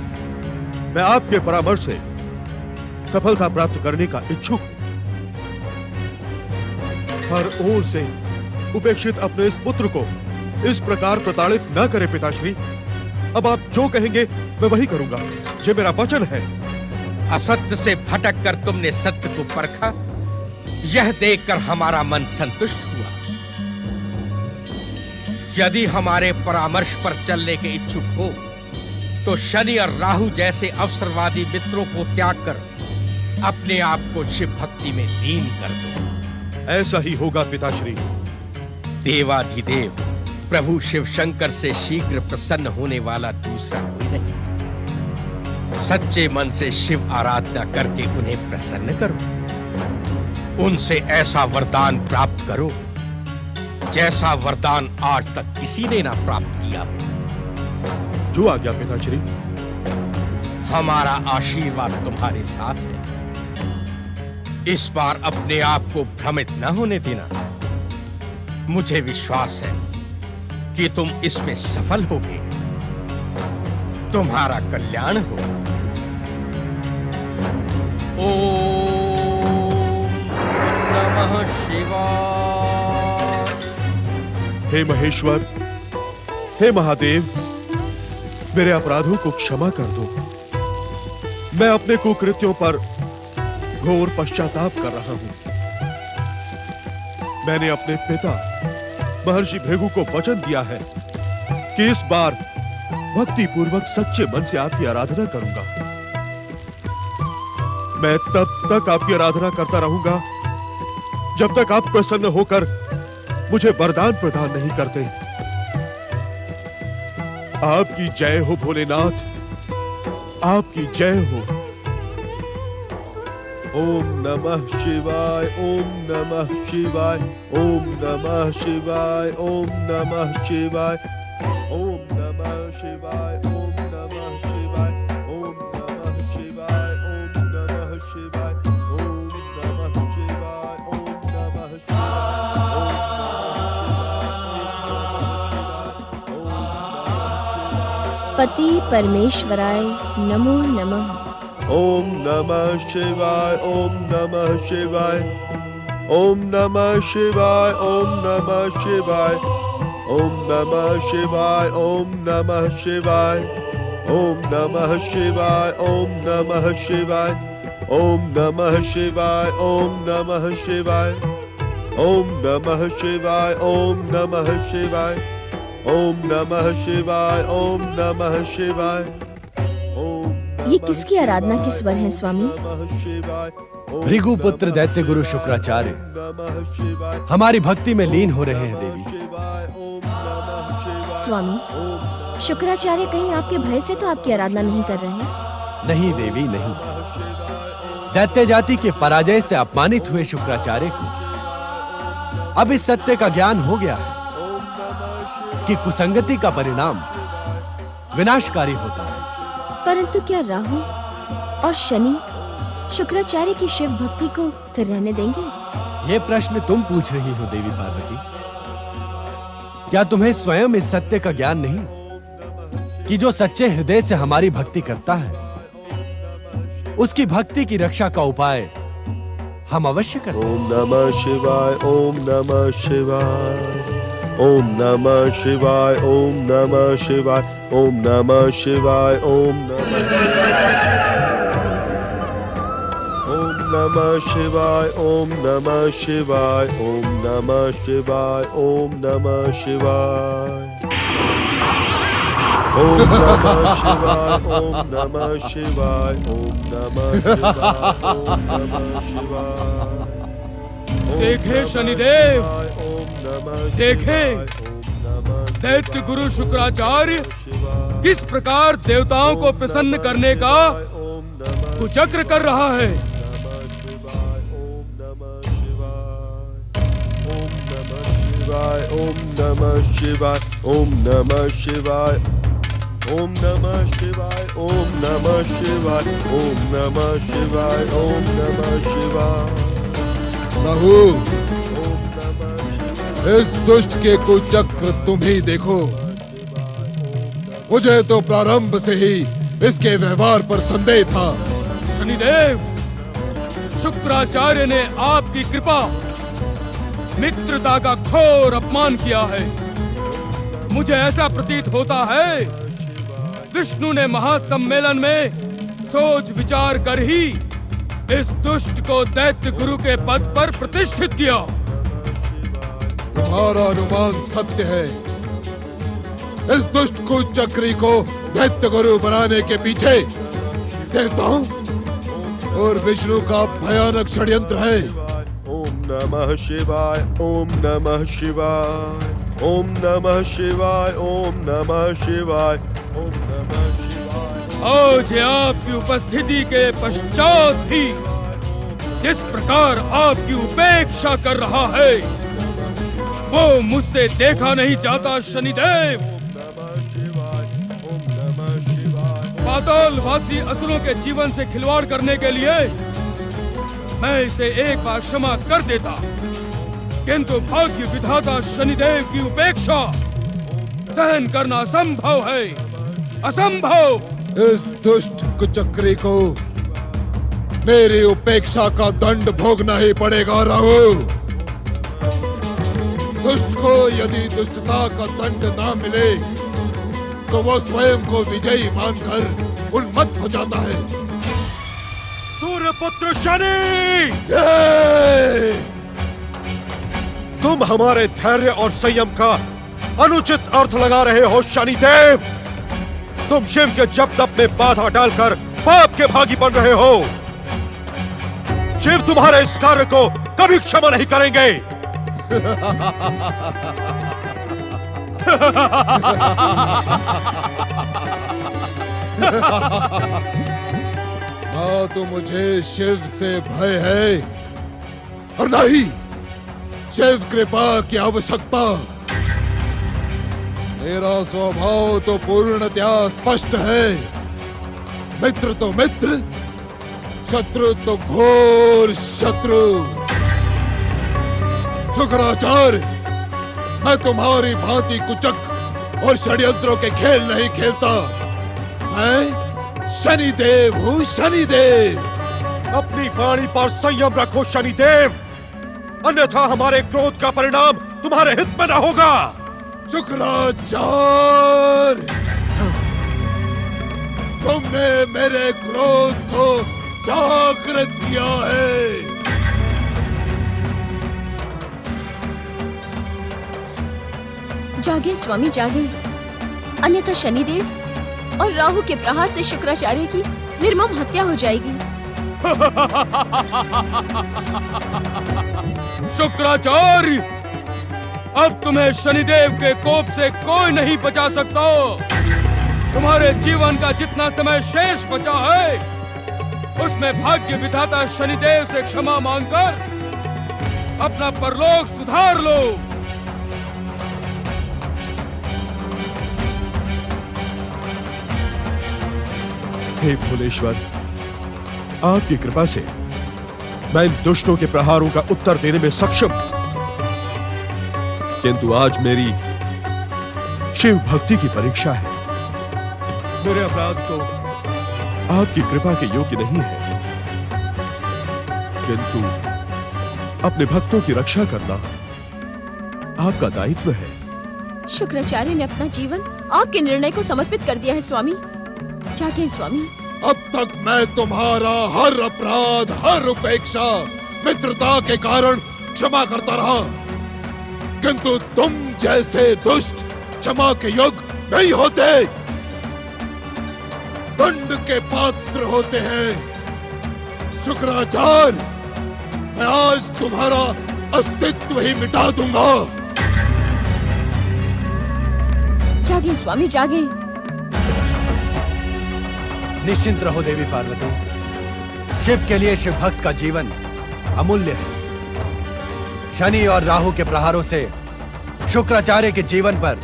Speaker 1: मैं आपके परामर्श से सफलता प्राप्त करने का इच्छुक हूं। हर ओर से उपेक्षित अपने इस पुत्र को इस प्रकार प्रताड़ित न करें पिताश्री। अब आप जो कहेंगे मैं वही करूंगा, ये मेरा वचन है।
Speaker 10: असत्य से भटक कर तुमने सत्य को परखा, यह देखकर हमारा मन संतुष्ट हुआ। यदि हमारे परामर्श पर चलने के इच्छुक हो तो शनि और राहु जैसे अवसरवादी मित्रों को त्याग कर अपने आप को शिव भक्ति में लीन कर दो।
Speaker 1: ऐसा ही होगा पिताश्री।
Speaker 10: देवाधिदेव प्रभु शिव शंकर से शीघ्र प्रसन्न होने वाला दूसरा कोई नहीं। सच्चे मन से शिव आराधना करके उन्हें प्रसन्न करो। उनसे ऐसा वरदान प्राप्त करो जैसा वरदान आज तक किसी ने ना प्राप्त किया।
Speaker 1: जो आ गया पिताश्री।
Speaker 10: हमारा आशीर्वाद तुम्हारे साथ है। इस बार अपने आप को भ्रमित न होने देना। मुझे विश्वास है कि तुम इसमें सफल होगे। तुम्हारा कल्याण हो। ओम नमः शिवाय।
Speaker 1: हे महेश्वर, हे महादेव, मेरे अपराधों को क्षमा कर दो। मैं अपने कुकृत्यों पर घोर पश्चाताप कर रहा हूं। मैंने अपने पिता महर्षि भृगु को वचन दिया है कि इस बार भक्ति पूर्वक सच्चे मन से आपकी आराधना करूंगा। मैं तब तक आपकी आराधना करता रहूंगा जब तक आप प्रसन्न होकर मुझे वरदान प्रदान नहीं करते। आपकी जय हो भोलेनाथ, आपकी जय हो। ओम नमः शिवाय, ओम नमः शिवाय, ओम नमः शिवाय, ओम नमः शिवाय, ओम नमः शिवाय, ओम नमः शिवाय, ओम नमः शिवाय, ओम नमः शिवाय, ओम नमः शिवाय, ओम नमः शिवाय।
Speaker 5: पति परमेश्वराय नमो नमः।
Speaker 1: ओम नमः शिवाय, ओम नमः शिवाय, ओम नमः शिवाय, ओम नमः शिवाय, ओम नमः शिवाय, ओम नमः शिवाय, ओम नमः शिवाय, ओम नमः शिवाय, ओम नमः शिवाय, ओम नमः शिवाय, ओम नमः शिवाय, ओम नमः शिवाय, ओम नमः शिवाय, ओम नमः शिवाय।
Speaker 14: ये किसकी आराधना के स्वर हैं स्वामी?
Speaker 9: भृगुपुत्र दैत्य गुरु शुक्राचार्य हमारी भक्ति में लीन हो रहे हैं देवी।
Speaker 14: स्वामी, शुक्राचार्य कहीं आपके भय से तो आपकी आराधना नहीं कर रहे हैं?
Speaker 9: नहीं देवी नहीं। दैत्य जाति के पराजय से अपमानित हुए शुक्राचार्य को अब इस सत्य का ज्ञान हो गया है कि कुसंगति का परिणाम विनाशकारी होता है।
Speaker 14: परंतु क्या राहु और शनि शुक्राचार्य की शिव भक्ति को स्थिर रहने देंगे?
Speaker 9: ये प्रश्न तुम पूछ रही हो देवी पार्वती। क्या तुम्हें स्वयं इस सत्य का ज्ञान नहीं कि जो सच्चे हृदय से हमारी भक्ति करता है उसकी भक्ति की रक्षा का उपाय हम अवश्य करते हैं।
Speaker 1: ओम नमः शिवाय, ओम नमः शिवाय, ओम नमः शिवाय, ओम नमः शिवाय, ओम नमः शिवाय, ओम नमः शिवाय, ओम नमः शिवाय, ओम नमः शिवाय, ओम नमः शिवाय, ओम नमः शिवाय, ओम नमः शिवाय, ओम नमः शिवाय, ओम नमः शिवाय।
Speaker 4: देखे शनिदेव, देखे दैत्य गुरु शुक्राचार्य किस प्रकार देवताओं को प्रसन्न करने का कुचक्र कर रहा है।
Speaker 1: ओम नमः शिवाय, ओम नमः शिवाय, ओम नमः शिवाय, ओम नमः शिवाय, ओम नमः शिवाय, ओम नमः शिवाय।
Speaker 2: राहु, इस दुष्ट के कुचक्र तुम ही देखो। मुझे तो प्रारंभ से ही इसके व्यवहार पर संदेह था।
Speaker 4: शनिदेव, शुक्राचार्य ने आपकी कृपा मित्रता का घोर अपमान किया है। मुझे ऐसा प्रतीत होता है विष्णु ने महासम्मेलन में सोच विचार कर ही इस दुष्ट को दैत्य गुरु के पद पर प्रतिष्ठित किया।
Speaker 2: तुम्हारा अनुमान सत्य है। इस दुष्ट कुचक्री को दैत्य गुरु बनाने के पीछे देवताओं और विष्णु का भयानक षड्यंत्र है।
Speaker 1: ओम नमः शिवाय, ओम नमः शिवाय, ओम नमः शिवाय, ओम नमः शिवाय, ओम नमः शिवाय।
Speaker 4: आज आपकी उपस्थिति के पश्चात भी जिस प्रकार आपकी उपेक्षा कर रहा है वो मुझसे देखा नहीं जाता शनिदेव। पातालवासी असुरों के जीवन से खिलवाड़ करने के लिए मैं इसे एक बार क्षमा कर देता, किंतु भाग्य विधाता शनिदेव की उपेक्षा सहन करना असंभव है, असंभव।
Speaker 2: इस दुष्ट कुचक्री को मेरी उपेक्षा का दंड भोगना ही पड़ेगा राहु। दुष्ट को यदि दुष्टता का दंड ना मिले तो वो स्वयं को विजयी मानकर उन्मत्त हो जाता है।
Speaker 1: सूर्यपुत्र शनि, तुम हमारे धैर्य और संयम का अनुचित अर्थ लगा रहे हो शनिदेव। तुम शिव के जप तप में बाधा डालकर पाप के भागी बन रहे हो। शिव तुम्हारे इस कार्य को कभी क्षमा नहीं करेंगे।
Speaker 2: ना तो मुझे शिव से भय है और ना ही शिव कृपा की आवश्यकता। मेरा स्वभाव तो पूर्णतया स्पष्ट है। मित्र तो मित्र, शत्रु तो घोर शत्रु। शुक्राचार्य, मैं तुम्हारी भांति कुचक और षड्यंत्रों के खेल नहीं खेलता। मैं शनिदेव हूँ, शनिदेव।
Speaker 1: अपनी वाणी पर संयम रखो शनिदेव, अन्यथा हमारे क्रोध का परिणाम तुम्हारे हित में न होगा।
Speaker 2: शुक्राचार्य, तुमने मेरे क्रोध को जागृत किया है।
Speaker 14: जागे स्वामी जागे, अन्यथा शनिदेव और राहु के प्रहार से शुक्राचार्य की निर्मम हत्या हो जाएगी।
Speaker 4: शुक्राचार्य, अब तुम्हें शनिदेव के कोप से कोई नहीं बचा सकता। तुम्हारे जीवन का जितना समय शेष बचा है, उसमें भाग्य विधाता शनिदेव से क्षमा मांगकर अपना परलोक सुधार लो।
Speaker 1: हे भोलेश्वर, आपकी कृपा से मैं इन दुष्टों के प्रहारों का उत्तर देने में सक्षम हूं, किंतु आज मेरी शिव भक्ति की परीक्षा है। मेरे अपराध तो आपकी कृपा के योग्य नहीं है, किंतु अपने भक्तों की रक्षा करना आपका दायित्व है।
Speaker 14: शुक्राचार्य ने अपना जीवन आपके निर्णय को समर्पित कर दिया है स्वामी। जागे स्वामी।
Speaker 2: अब तक मैं तुम्हारा हर अपराध, हर उपेक्षा मित्रता के कारण क्षमा करता रहा, किंतु तुम जैसे दुष्ट क्षमा के योग्य नहीं होते, दंड के पात्र होते हैं। शुक्राचार्य, मैं आज तुम्हारा अस्तित्व ही मिटा दूंगा।
Speaker 14: जागे स्वामी जागे।
Speaker 17: निश्चिंत रहो देवी पार्वती, शिव के लिए शिव भक्त का जीवन अमूल्य है। शनि और राहु के प्रहारों से शुक्राचार्य के जीवन पर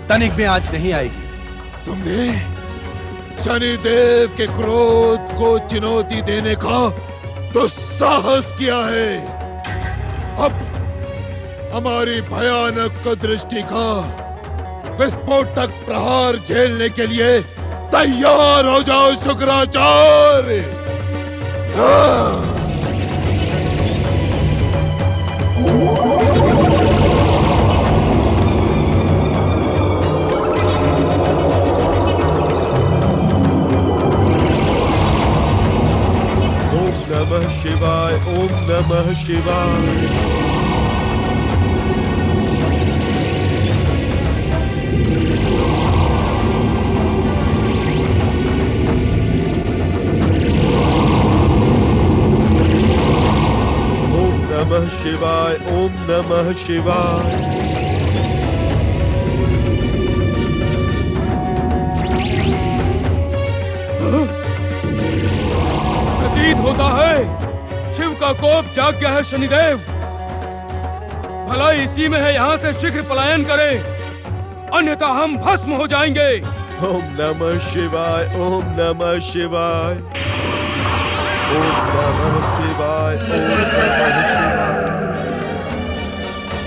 Speaker 17: तनिक भी आंच नहीं आएगी।
Speaker 2: तुमने शनिदेव के क्रोध को चुनौती देने का दुस्साहस किया है। अब हमारी भयानक दृष्टि का विस्फोटक प्रहार झेलने के लिए तैयार हो जाओ शुक्राचार्य।
Speaker 1: ओम नमः शिवाय, ओम नमः शिवाय। नमः शिवाय, ओम नमः शिवाय।
Speaker 4: प्रतीत होता है शिव का कोप जाग गया है शनिदेव। भला इसी में है, यहाँ से शीघ्र पलायन करें, अन्यथा हम भस्म हो जाएंगे।
Speaker 1: ओम नमः शिवाय, ओम नमः शिवाय, ओम नमः शिवाय,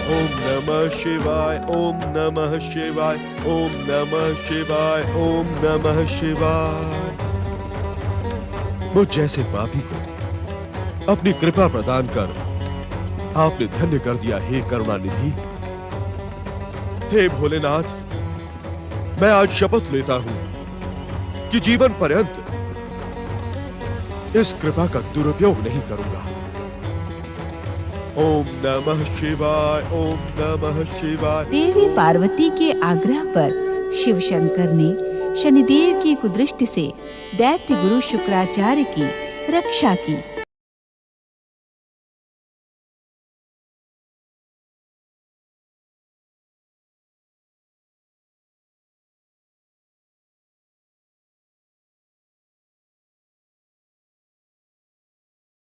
Speaker 1: ओम नमः शिवाय, ओम नमः शिवाय, ओम नमः शिवाय, ओम नमः शिवाय, ओम नमः शिवाय। मुझ जैसे पापी को अपनी कृपा प्रदान कर आपने धन्य कर दिया। हे करुणानिधि, हे भोलेनाथ, मैं आज शपथ लेता हूं कि जीवन पर्यंत इस कृपा का दुरुपयोग नहीं करूंगा। ओम नमः शिवाय, ओम नमः शिवाय।
Speaker 13: देवी पार्वती के आग्रह पर शिव शंकर ने शनिदेव की कुदृष्टि से दैत्य गुरु शुक्राचार्य की रक्षा की।